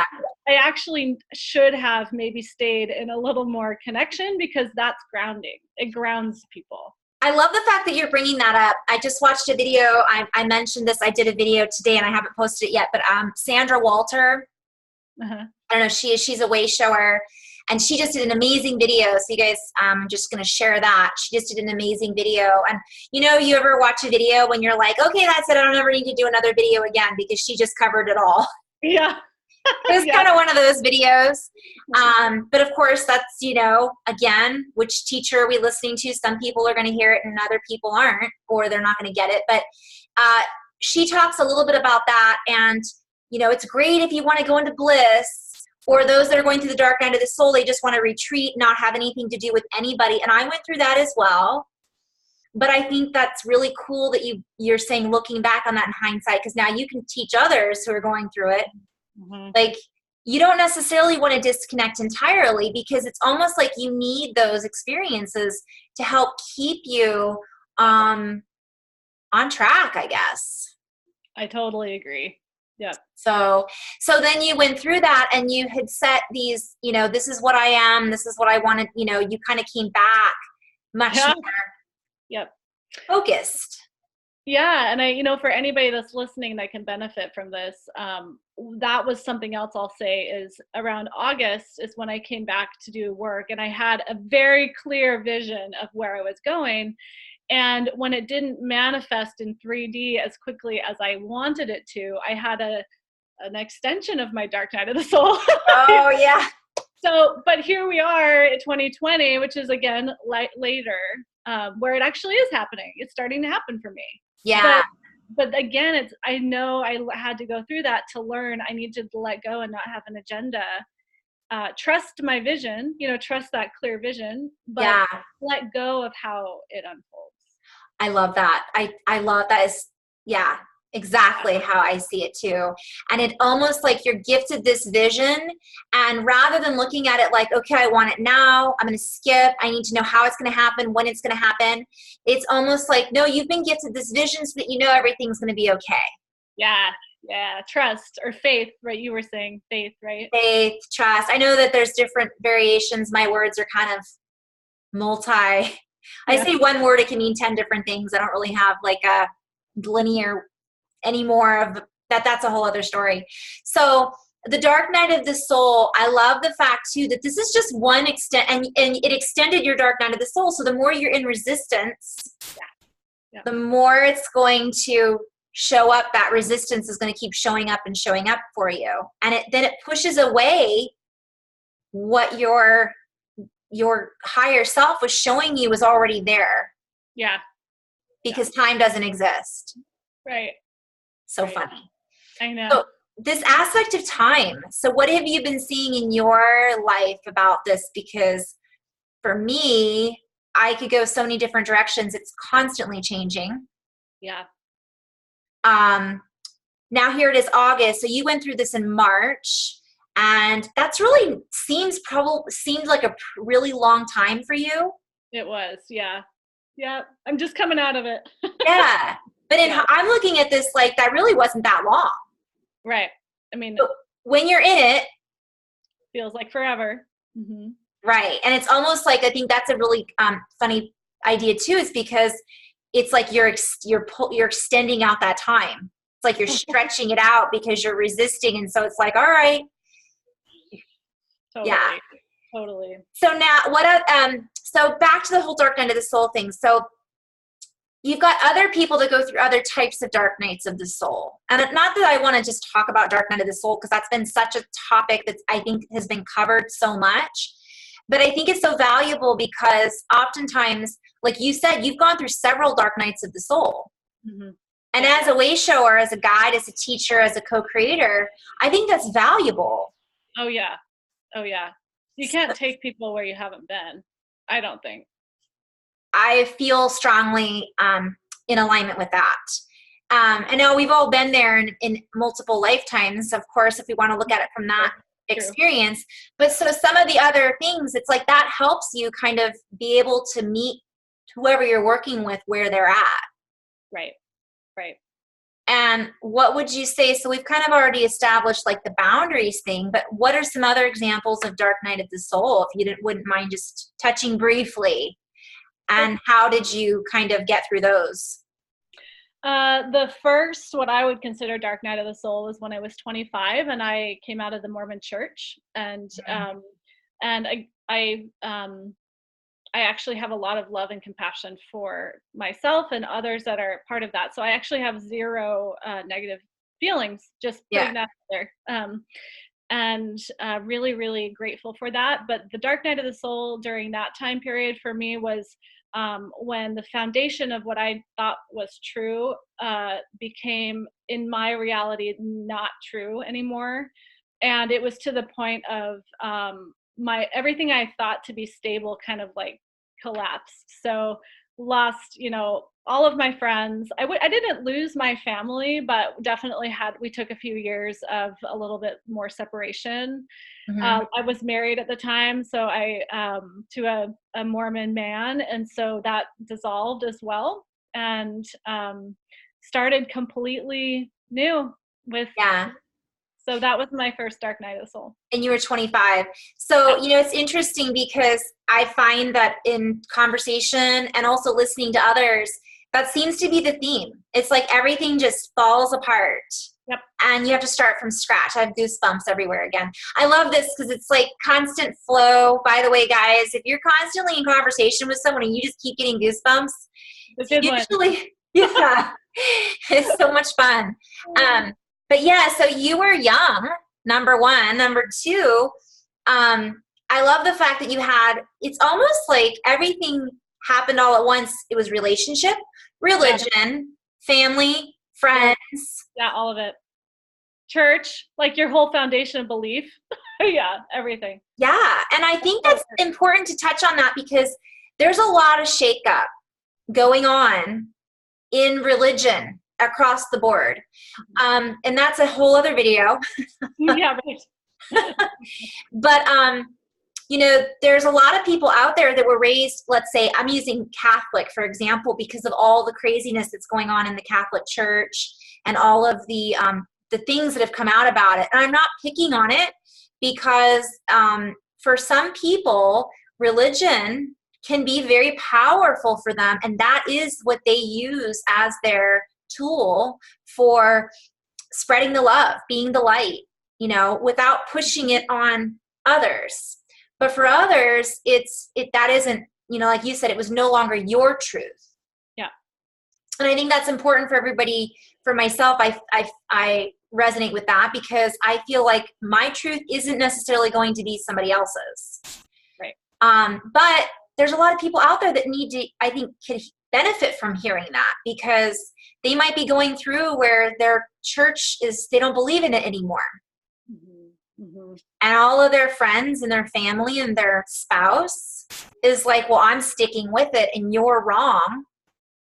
I actually should have maybe stayed in a little more connection, because that's grounding. It grounds people. I love the fact that you're bringing that up. I just watched a video. I mentioned this. I did a video today and I haven't posted it yet, but Sandra Walter, I don't know, she's a way shower, and she just did an amazing video. So you guys, I'm just going to share that. She just did an amazing video. And you know, you ever watch a video when you're like, okay, that's it. I don't ever need to do another video again, because she just covered it all. Yeah. It was kind of one of those videos. But of course, that's, you know, again, which teacher are we listening to? Some people are going to hear it and other people aren't, or they're not going to get it. But she talks a little bit about that. And, you know, it's great if you want to go into bliss, or those that are going through the dark night of the soul, they just want to retreat, not have anything to do with anybody. And I went through that as well. But I think that's really cool that you're saying, looking back on that in hindsight, because now you can teach others who are going through it. Like, you don't necessarily want to disconnect entirely, because it's almost like you need those experiences to help keep you on track, I guess. I totally agree. Yeah. So then you went through that and you had set these, you know, this is what I am, this is what I wanted, you know, you kind of came back much more. Yep. focused. Yeah. And for anybody that's listening that can benefit from this, that was something else I'll say is around August is when I came back to do work, and I had a very clear vision of where I was going. And when it didn't manifest in 3D as quickly as I wanted it to, I had an extension of my dark night of the soul. Oh, yeah. So, but here we are in 2020, which is again later, where it actually is happening. It's starting to happen for me. Yeah. But again, I know I had to go through that to learn. I need to let go and not have an agenda. Trust my vision, trust that clear vision, but let go of how it unfolds. I love that. I love that is, yeah, exactly how I see it too. And it almost like you're gifted this vision, and rather than looking at it like, okay, I want it now, I'm going to skip, I need to know how it's going to happen, when it's going to happen. It's almost like, no, you've been gifted this vision so that you know everything's going to be okay. Yeah. Yeah. Trust or faith, right? You were saying faith, right? Faith, trust. I know that there's different variations. My words are kind of I say one word, it can mean 10 different things. I don't really have like a linear anymore of that. That's a whole other story. So the dark night of the soul, I love the fact too that this is just one extent, and it extended your dark night of the soul. So the more you're in resistance, the more it's going to show up. That resistance is going to keep showing up and showing up for you. And then it pushes away what your higher self was showing you was already there. Yeah. Because time doesn't exist. Right. So funny. I know. So this aspect of time. So what have you been seeing in your life about this? Because for me, I could go so many different directions. It's constantly changing. Yeah. Now here it is August. So you went through this in March. And that's really seems like a really long time for you. It was, yeah. Yeah, I'm just coming out of it. Yeah. But I'm looking at this like that really wasn't that long. Right. I mean, but when you're in it, feels like forever. Mm-hmm. Right. And it's almost like, I think that's a really funny idea too, is because it's like you're extending out that time. It's like you're stretching it out because you're resisting. And so it's like, all right. Totally. Yeah. Totally. So now so back to the whole dark night of the soul thing. So you've got other people that go through other types of dark nights of the soul. And not that I want to just talk about dark night of the soul, because that's been such a topic that I think has been covered so much. But I think it's so valuable because oftentimes, like you said, you've gone through several dark nights of the soul. Mm-hmm. And as a way shower, as a guide, as a teacher, as a co-creator, I think that's valuable. Oh, yeah. Oh, yeah. You can't take people where you haven't been, I don't think. I feel strongly in alignment with that. I know we've all been there in multiple lifetimes, of course, if we want to look at it from that experience. But so some of the other things, it's like that helps you kind of be able to meet whoever you're working with where they're at. Right. Right. And what would you say? So we've kind of already established like the boundaries thing, but what are some other examples of dark night of the soul, if you wouldn't mind just touching briefly? And how did you kind of get through those? The first, what I would consider dark night of the soul, was when I was 25 and I came out of the Mormon church, and I actually have a lot of love and compassion for myself and others that are part of that. So I actually have zero negative feelings, just putting that out there. And really, really grateful for that. But the dark night of the soul during that time period for me was when the foundation of what I thought was true became, in my reality, not true anymore. And it was to the point of everything I thought to be stable kind of like collapsed. So lost, all of my friends. I didn't lose my family, but definitely we took a few years of a little bit more separation. Mm-hmm. I was married at the time, so to a Mormon man, and so that dissolved as well, and started completely new with. Yeah. So that was my first dark night of the soul. And you were 25. So, it's interesting because I find that in conversation and also listening to others, That seems to be the theme. It's like everything just falls apart. Yep. And you have to start from scratch. I have goosebumps everywhere again. I love this because it's like constant flow. By the way, guys, if you're constantly in conversation with someone and you just keep getting goosebumps, it's usually, yeah, it's so much fun. But yeah, so you were young, number one. Number two, I love the fact that you had, it's almost like everything happened all at once. It was relationship, religion, family, friends. Yeah, all of it. Church, like your whole foundation of belief. Yeah, everything. Yeah, and I think that's important to touch on that because there's a lot of shakeup going on in religion across the board. And that's a whole other video. Yeah, right. But, you know, there's a lot of people out there that were raised, let's say, I'm using Catholic, for example, because of all the craziness that's going on in the Catholic Church and all of the things that have come out about it. And I'm not picking on it because for some people, religion can be very powerful for them. And that is what they use as their tool for spreading the love, being the light, you know, without pushing it on others. But for others, that isn't, you know, like you said, it was no longer your truth. Yeah. And I think that's important for everybody. For myself, I resonate with that because I feel like my truth isn't necessarily going to be somebody else's. Right. But there's a lot of people out there that need to, I think, could benefit from hearing that because they might be going through where their church they don't believe in it anymore. And all of their friends and their family and their spouse is like, well, I'm sticking with it and you're wrong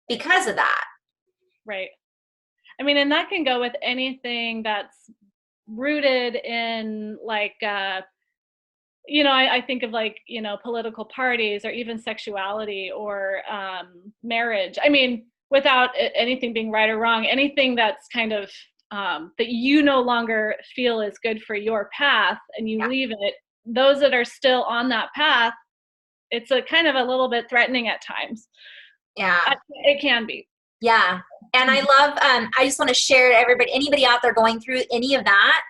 because of that. Right. I mean, and that can go with anything that's rooted in like, you know, I think of like, you know, political parties or even sexuality or marriage. I mean, without anything being right or wrong, anything that's kind of that you no longer feel is good for your path and you leave it, those that are still on that path, it's a kind of a little bit threatening at times. Yeah. It can be. Yeah. And I love, I just want to share to everybody, anybody out there going through any of that,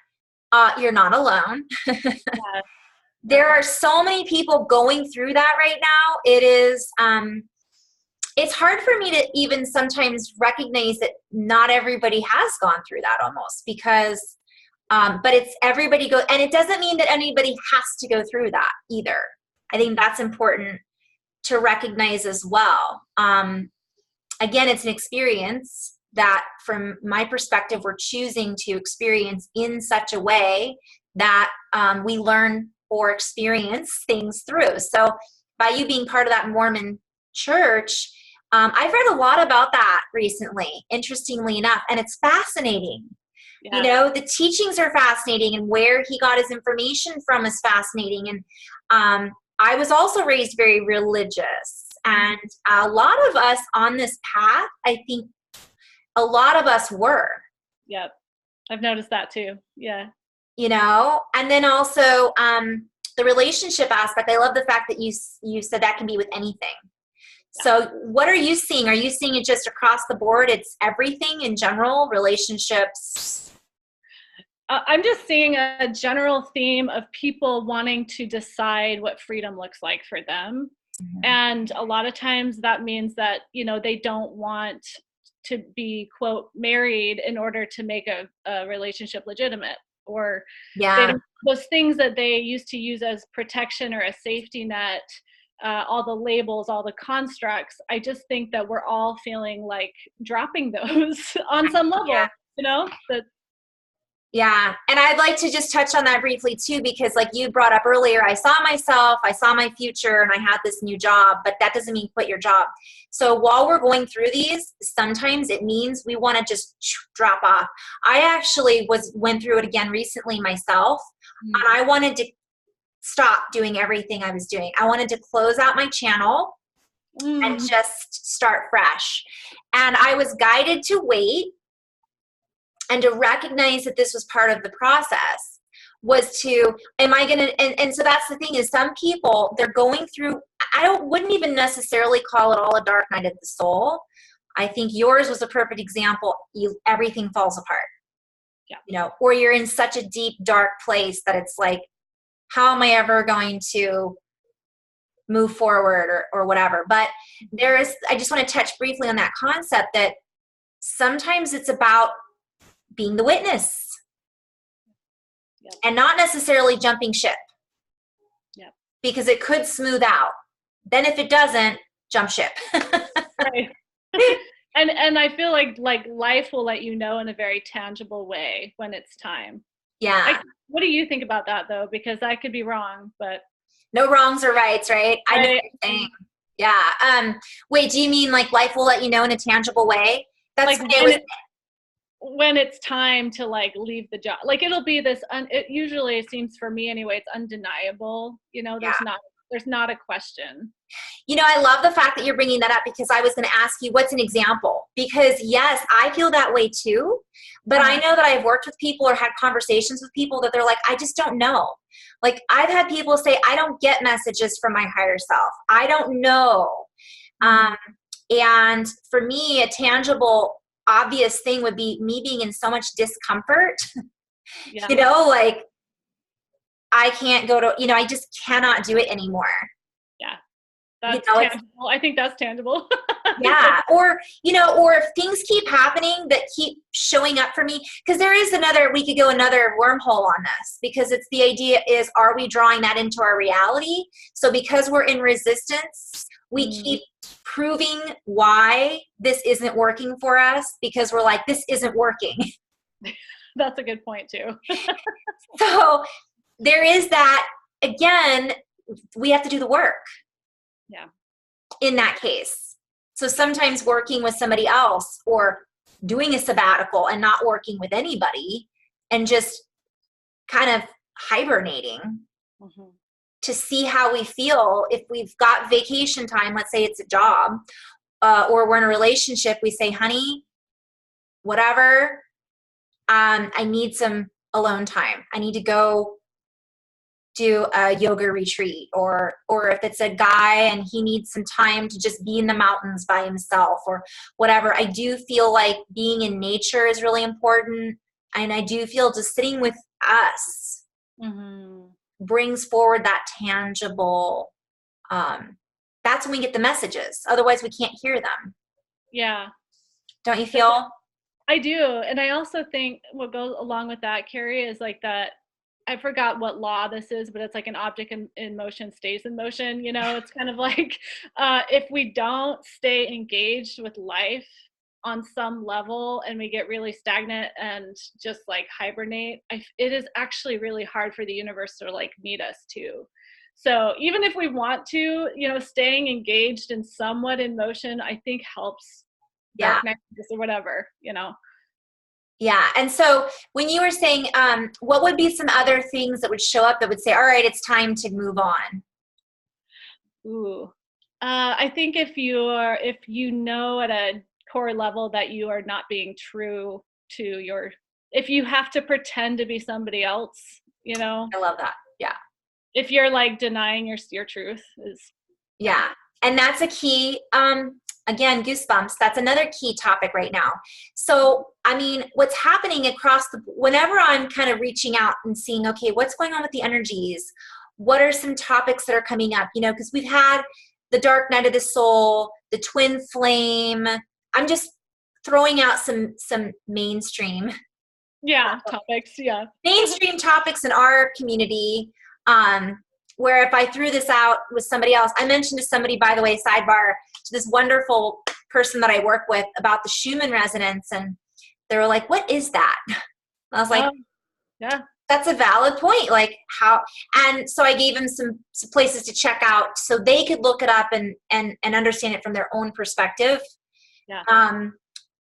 you're not alone. Yeah. There are so many people going through that right now. It is, it's hard for me to even sometimes recognize that not everybody has gone through that almost because, but it's everybody go, and it doesn't mean that anybody has to go through that either. I think that's important to recognize as well. Again, it's an experience that from my perspective, we're choosing to experience in such a way that we learn or experience things through. So by you being part of that Mormon church, I've read a lot about that recently, interestingly enough, and it's fascinating. Yeah. You know, the teachings are fascinating and where he got his information from is fascinating. And I was also raised very religious. And a lot of us on this path, I think a lot of us were. Yep. I've noticed that too. Yeah. You know, and then also the relationship aspect. I love the fact that you said that can be with anything. Yeah. So what are you seeing? Are you seeing it just across the board? It's everything in general, relationships? I'm just seeing a general theme of people wanting to decide what freedom looks like for them. Mm-hmm. And a lot of times that means that, you know, they don't want to be, quote, married in order to make a relationship legitimate, or those things that they used to use as protection or a safety net, all the labels, all the constructs. I just think that we're all feeling like dropping those on some level, you know? Yeah. And I'd like to just touch on that briefly too, because like you brought up earlier, I saw myself, I saw my future, and I had this new job, but that doesn't mean quit your job. So while we're going through these, sometimes it means we want to just drop off. I actually went through it again recently myself, and I wanted to stop doing everything I was doing. I wanted to close out my channel and just start fresh. And I was guided to wait and to recognize that this was part of the process, was to, and so that's the thing is some people, they're going through, wouldn't even necessarily call it all a dark night of the soul. I think yours was a perfect example. Everything falls apart. Yeah. You know, or you're in such a deep, dark place that it's like, how am I ever going to move forward or whatever? But I just want to touch briefly on that concept that sometimes it's about being the witness. Yep. And not necessarily jumping ship. Yep. Because it could smooth out. Then if it doesn't, jump ship. Right. And I feel like life will let you know in a very tangible way when it's time. Yeah. What do you think about that though? Because I could be wrong, but no wrongs or rights, right? I know what you're saying. Yeah. Wait, do you mean like life will let you know in a tangible way? That's like when it's time to like leave the job. Like it'll be this it usually seems for me anyway, it's undeniable. You know, there's not a question. You know, I love the fact that you're bringing that up because I was going to ask you, what's an example? Because yes, I feel that way too. But I know that I've worked with people or had conversations with people that they're like, I just don't know. Like I've had people say, I don't get messages from my higher self. I don't know. And for me, a tangible, obvious thing would be me being in so much discomfort. Yeah. You know, like I can't go to, you know, I just cannot do it anymore. Yeah. That's tangible. I think that's tangible. Yeah. Or, you know, or if things keep happening that keep showing up for me, because there is we could go another wormhole on this, because it's the idea is, are we drawing that into our reality? So because we're in resistance, we keep proving why this isn't working for us because we're like, this isn't working. That's a good point too. So there is that, again, we have to do the work. Yeah. In that case. So sometimes working with somebody else or doing a sabbatical and not working with anybody and just kind of hibernating to see how we feel. If we've got vacation time, let's say it's a job, or we're in a relationship, we say, honey, whatever, I need some alone time. I need to go do a yoga retreat, or if it's a guy and he needs some time to just be in the mountains by himself or whatever. I do feel like being in nature is really important. And I do feel just sitting with us brings forward that tangible, that's when we get the messages. Otherwise we can't hear them. Yeah. Don't you feel? I do. And I also think what goes along with that, Carrie, is like that, I forgot what law this is, but it's like an object in motion stays in motion. You know, it's kind of like if we don't stay engaged with life on some level and we get really stagnant and just like hibernate, it is actually really hard for the universe to like meet us too. So even if we want to, you know, staying engaged and somewhat in motion, I think helps. Yeah. Or whatever, you know. Yeah. And so when you were saying, what would be some other things that would show up that would say, all right, it's time to move on? Ooh. I think if you know at a core level that you are not being true to if you have to pretend to be somebody else, you know. I love that. Yeah. If you're like denying your truth is. Yeah. And that's a key, again, goosebumps. That's another key topic right now. So, I mean, what's happening whenever I'm kind of reaching out and seeing, okay, what's going on with the energies? What are some topics that are coming up? You know, because we've had the dark night of the soul, the twin flame. I'm just throwing out some mainstream. Topics. Yeah. Mainstream topics in our community. Where if I threw this out with somebody else, I mentioned to somebody, by the way, sidebar, to this wonderful person that I work with about the Schumann resonance, and they were like, what is that? And I was like, yeah, that's a valid point. Like how, and so I gave them some places to check out so they could look it up and understand it from their own perspective. Yeah.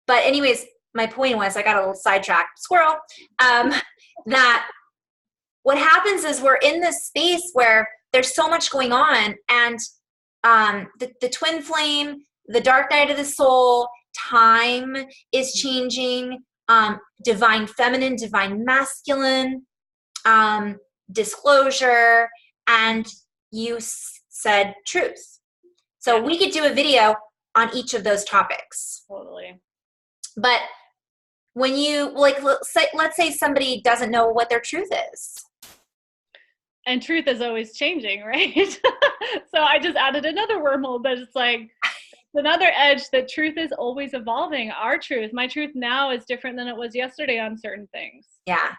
But anyways, my point was, I got a little sidetracked, squirrel, that what happens is we're in this space where there's so much going on, and the twin flame, the dark night of the soul, time is changing, divine feminine, divine masculine, disclosure, and you said truth. So we could do a video on each of those topics. Totally. But when you, like, let's say somebody doesn't know what their truth is. And truth is always changing, right? So I just added another wormhole, but it's like another edge that truth is always evolving. Our truth, my truth now is different than it was yesterday on certain things. Yeah.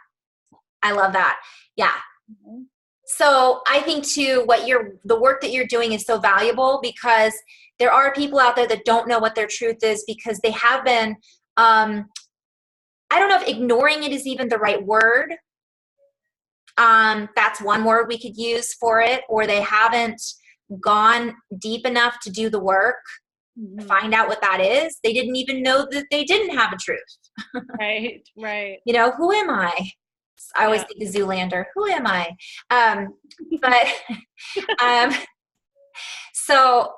I love that. Yeah. Mm-hmm. So I think too, the work that you're doing is so valuable because there are people out there that don't know what their truth is because they have been, I don't know if ignoring it is even the right word. That's one word we could use for it, or they haven't gone deep enough to do the work, to find out what that is. They didn't even know that they didn't have a truth. Right, right. You know, who am I? I always think of Zoolander. Who am I? So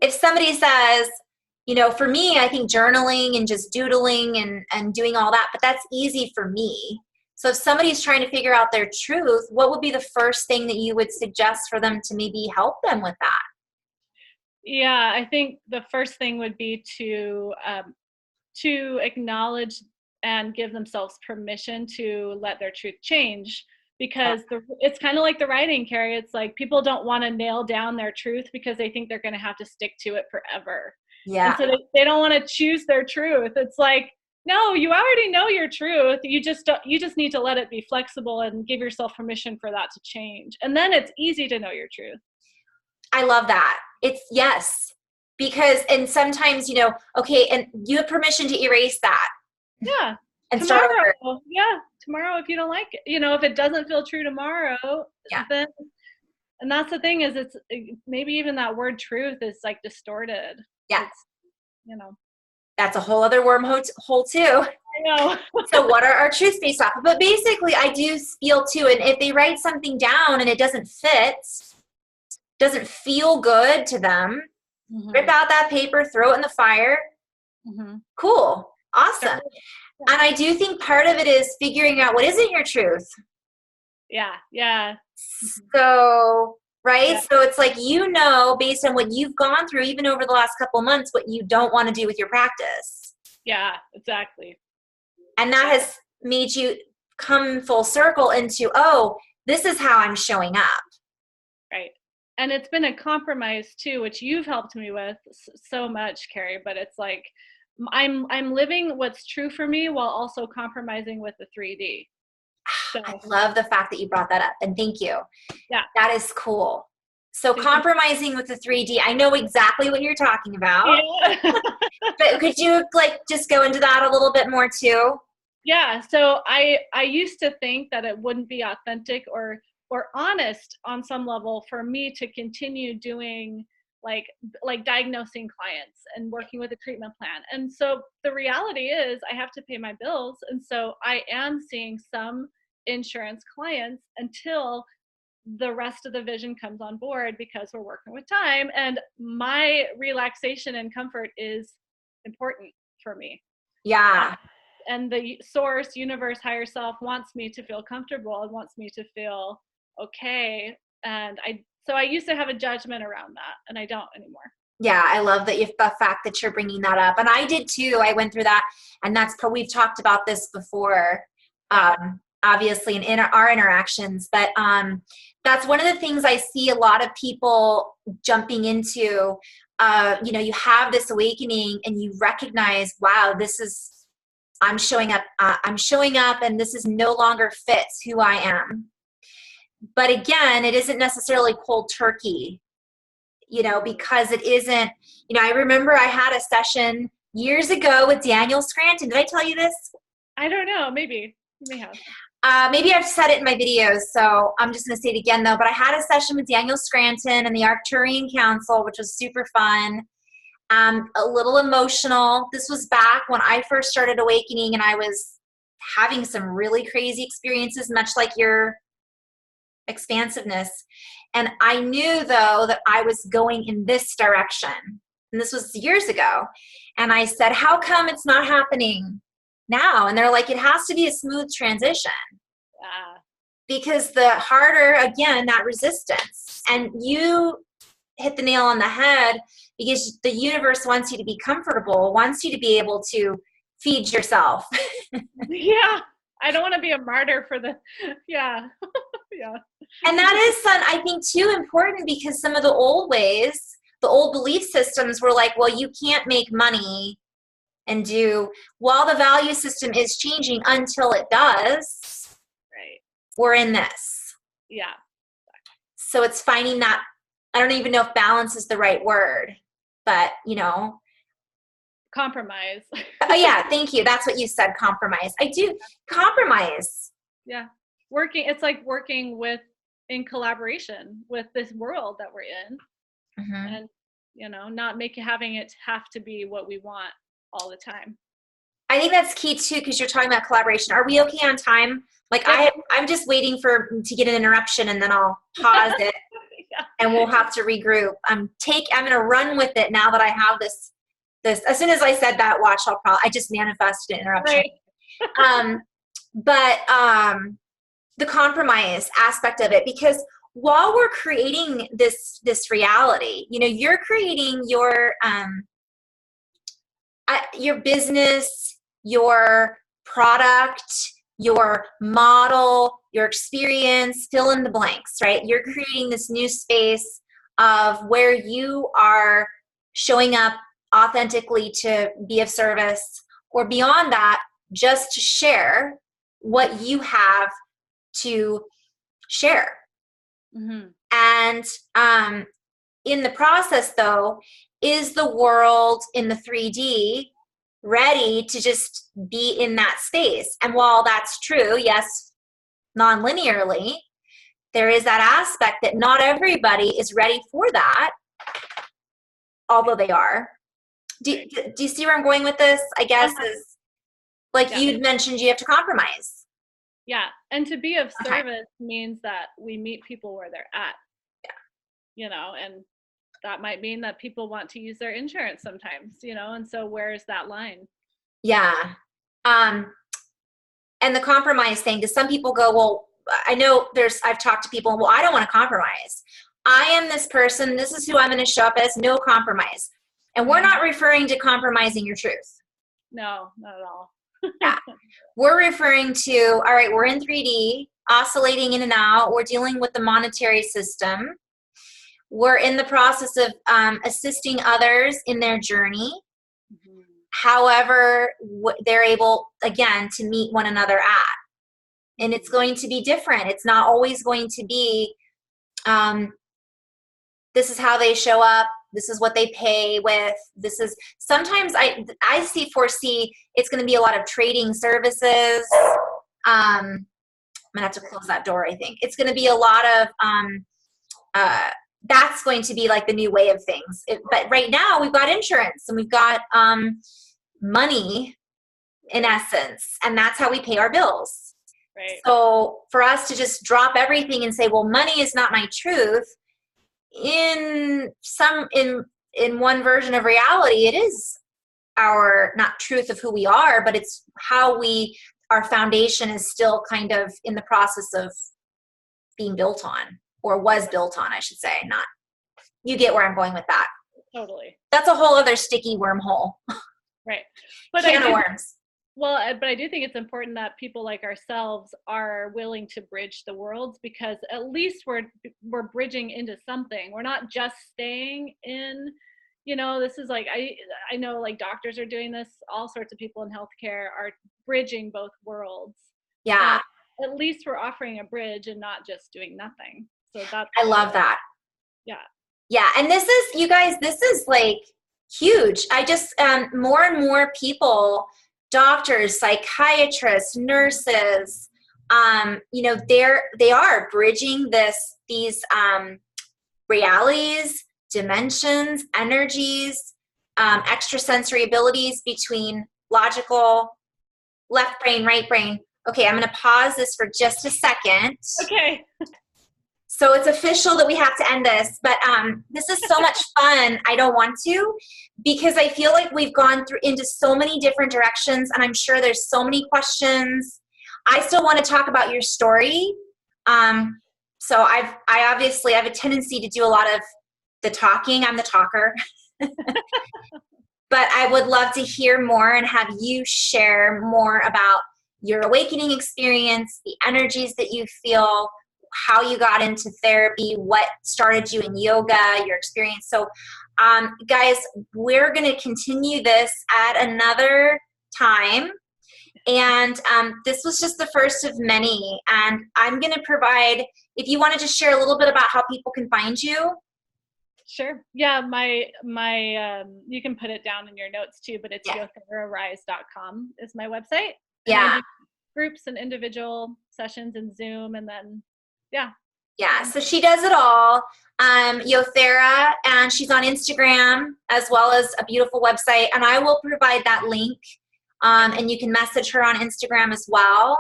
if somebody says, you know, for me, I think journaling and just doodling and doing all that, but that's easy for me. So if somebody's trying to figure out their truth, what would be the first thing that you would suggest for them to maybe help them with that? Yeah, I think the first thing would be to acknowledge and give themselves permission to let their truth change, because it's kind of like the writing, Carrie. It's like people don't want to nail down their truth because they think they're going to have to stick to it forever. Yeah. And so they don't want to choose their truth. It's like, no, you already know your truth. You just need to let it be flexible and give yourself permission for that to change. And then it's easy to know your truth. I love that. It's yes. Because, and sometimes, you know, okay, and you have permission to erase that. Yeah. And tomorrow, start over. Yeah. Tomorrow, if you don't like it, you know, if it doesn't feel true tomorrow, then, and that's the thing is it's maybe even that word truth is like distorted. Yeah. It's, you know. That's a whole other wormhole too. I know. So what are our truths based off of? But basically I do feel too, and if they write something down and it doesn't fit, doesn't feel good to them, rip out that paper, throw it in the fire. Cool. Awesome. And I do think part of it is figuring out what isn't your truth. Yeah. Yeah. So, right. Yeah. So it's like, you know, based on what you've gone through, even over the last couple of months, what you don't want to do with your practice. Yeah, exactly. And that has made you come full circle into, oh, this is how I'm showing up. Right. And it's been a compromise too, which you've helped me with so much, Carrie, but it's like, I'm living what's true for me while also compromising with the 3D. So. I love the fact that you brought that up, and thank you. Yeah. That is cool. So compromising with the 3D, I know exactly what you're talking about. Yeah. But could you like just go into that a little bit more too? Yeah. So I used to think that it wouldn't be authentic or honest on some level for me to continue doing like diagnosing clients and working with a treatment plan. And so the reality is I have to pay my bills. And so I am seeing some insurance clients until the rest of the vision comes on board, because we're working with time and my relaxation and comfort is important for me. Yeah. And the source, universe, higher self wants me to feel comfortable and wants me to feel okay. And I used to have a judgment around that, and I don't anymore. Yeah, I love that the fact that you're bringing that up. And I did too. I went through that, and we've talked about this before, obviously in our interactions. But that's one of the things I see a lot of people jumping into. You know, you have this awakening, and you recognize, wow, I'm showing up. And this is no longer fits who I am. But again, it isn't necessarily cold turkey, you know, because it isn't, you know, I remember I had a session years ago with Daniel Scranton. Did I tell you this? I don't know. Maybe. You may have. Maybe I've said it in my videos, so I'm just going to say it again, though. But I had a session with Daniel Scranton and the Arcturian Council, which was super fun, a little emotional. This was back when I first started awakening, and I was having some really crazy experiences, much like your expansiveness. And I knew, though, that I was going in this direction. And this was years ago. And I said, how come it's not happening now? And they're like, it has to be a smooth transition. Because the harder, again, that resistance. And you hit the nail on the head, because the universe wants you to be comfortable, wants you to be able to feed yourself. Yeah. I don't want to be a martyr for the, yeah. Yeah. And that is, I think, too important, because some of the old ways, the old belief systems were like, well, you can't make money and while the value system is changing until it does, right, we're in this. Yeah. So it's finding that, I don't even know if balance is the right word, but, compromise. Oh, yeah, thank you. That's what you said, compromise. I do. Compromise. Yeah. It's like working in collaboration with this world that we're in. Mm-hmm. And, not having it have to be what we want all the time. I think that's key too, because you're talking about collaboration. Are we okay on time? Like, I'm just waiting to get an interruption, and then I'll pause it yeah. And we'll have to regroup. I'm going to run with it now that I have this, as soon as I said that, watch, I just manifested an interruption. Right. But the compromise aspect of it, because while we're creating this reality, you're creating your business, your product, your model, your experience, fill in the blanks, right? You're creating this new space of where you are showing up authentically to be of service, or beyond that, just to share what you have to share. Mm-hmm. And in the process, though, is the world in the 3D ready to just be in that space? And while that's true, yes, non-linearly, there is that aspect that not everybody is ready for that, although they are. Do you see where I'm going with this? I guess is like you'd mentioned, you have to compromise. Yeah, and to be of service means that we meet people where they're at. Yeah. And that might mean that people want to use their insurance sometimes, and so where's that line? Yeah. And the compromise thing, because some people go, well, I know I've talked to people, well, I don't want to compromise. I am this person, this is who I'm going to show up as, no compromise. And we're not referring to compromising your truth. No, not at all. Yeah. We're referring to, all right, we're in 3D, oscillating in and out. We're dealing with the monetary system. We're in the process of assisting others in their journey. Mm-hmm. However, they're able, again, to meet one another at. And it's going to be different. It's not always going to be, this is how they show up. This is what they pay with. Sometimes I foresee it's going to be a lot of trading services. I'm going to have to close that door, I think. It's going to be a lot of, that's going to be like the new way of things. But right now we've got insurance and we've got money in essence, and that's how we pay our bills. Right. So for us to just drop everything and say, well, money is not my truth, in one version of reality, it is our not truth of who we are, but it's how our foundation is still kind of in the process of being built on, or was built on, I should say. Not, you get where I'm going with that. Totally. That's a whole other sticky wormhole. Right. But can of worms. Well, but I do think it's important that people like ourselves are willing to bridge the worlds, because at least we're bridging into something. We're not just staying in, this is like, I know like doctors are doing this, all sorts of people in healthcare are bridging both worlds. Yeah. At least we're offering a bridge and not just doing nothing. So I love that. Yeah. Yeah. And this is like huge. I just, more and more people, doctors, psychiatrists, nurses, they are bridging these realities, dimensions, energies, extrasensory abilities between logical, left brain, right brain. Okay, I'm going to pause this for just a second. Okay. So it's official that we have to end this, but this is so much fun. I don't want to, because I feel like we've gone into so many different directions, and I'm sure there's so many questions. I still want to talk about your story. So I obviously have a tendency to do a lot of the talking. I'm the talker. But I would love to hear more and have you share more about your awakening experience, the energies that you feel, how you got into therapy, what started you in yoga, your experience. So guys, we're going to continue this at another time. And this was just the first of many. And I'm going to provide, if you want to just share a little bit about how people can find you. Sure. Yeah, my you can put it down in your notes too, but it's yotherarise.com is my website. And I do groups and individual sessions in Zoom, and then yeah, so she does it all. Yothera, and she's on Instagram as well as a beautiful website, and I will provide that link, and you can message her on Instagram as well,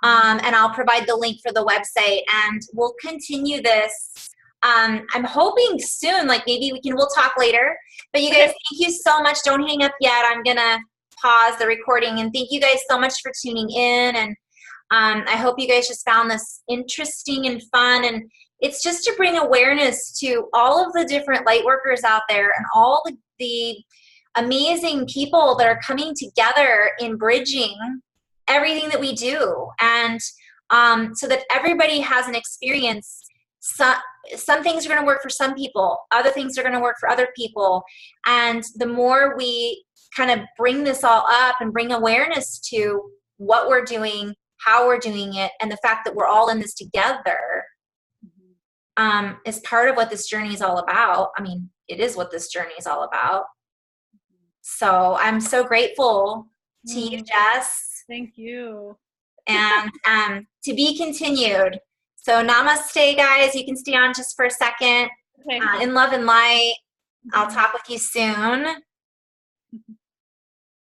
and I'll provide the link for the website, and we'll continue this. I'm hoping soon, like maybe we'll talk later, but you guys, thank you so much. Don't hang up yet. I'm gonna pause the recording, and thank you guys so much for tuning in, and I hope you guys just found this interesting and fun, and it's just to bring awareness to all of the different light workers out there and all the amazing people that are coming together in bridging everything that we do, and so that everybody has an experience. Some things are going to work for some people, other things are going to work for other people, and the more we kind of bring this all up and bring awareness to what we're doing, how we're doing it, and the fact that we're all in this together is part of what this journey is all about. I mean, it is what this journey is all about. So I'm so grateful to you, Jess. Thank you. And to be continued. So namaste, guys. You can stay on just for a second. Okay. In love and light. I'll talk with you soon.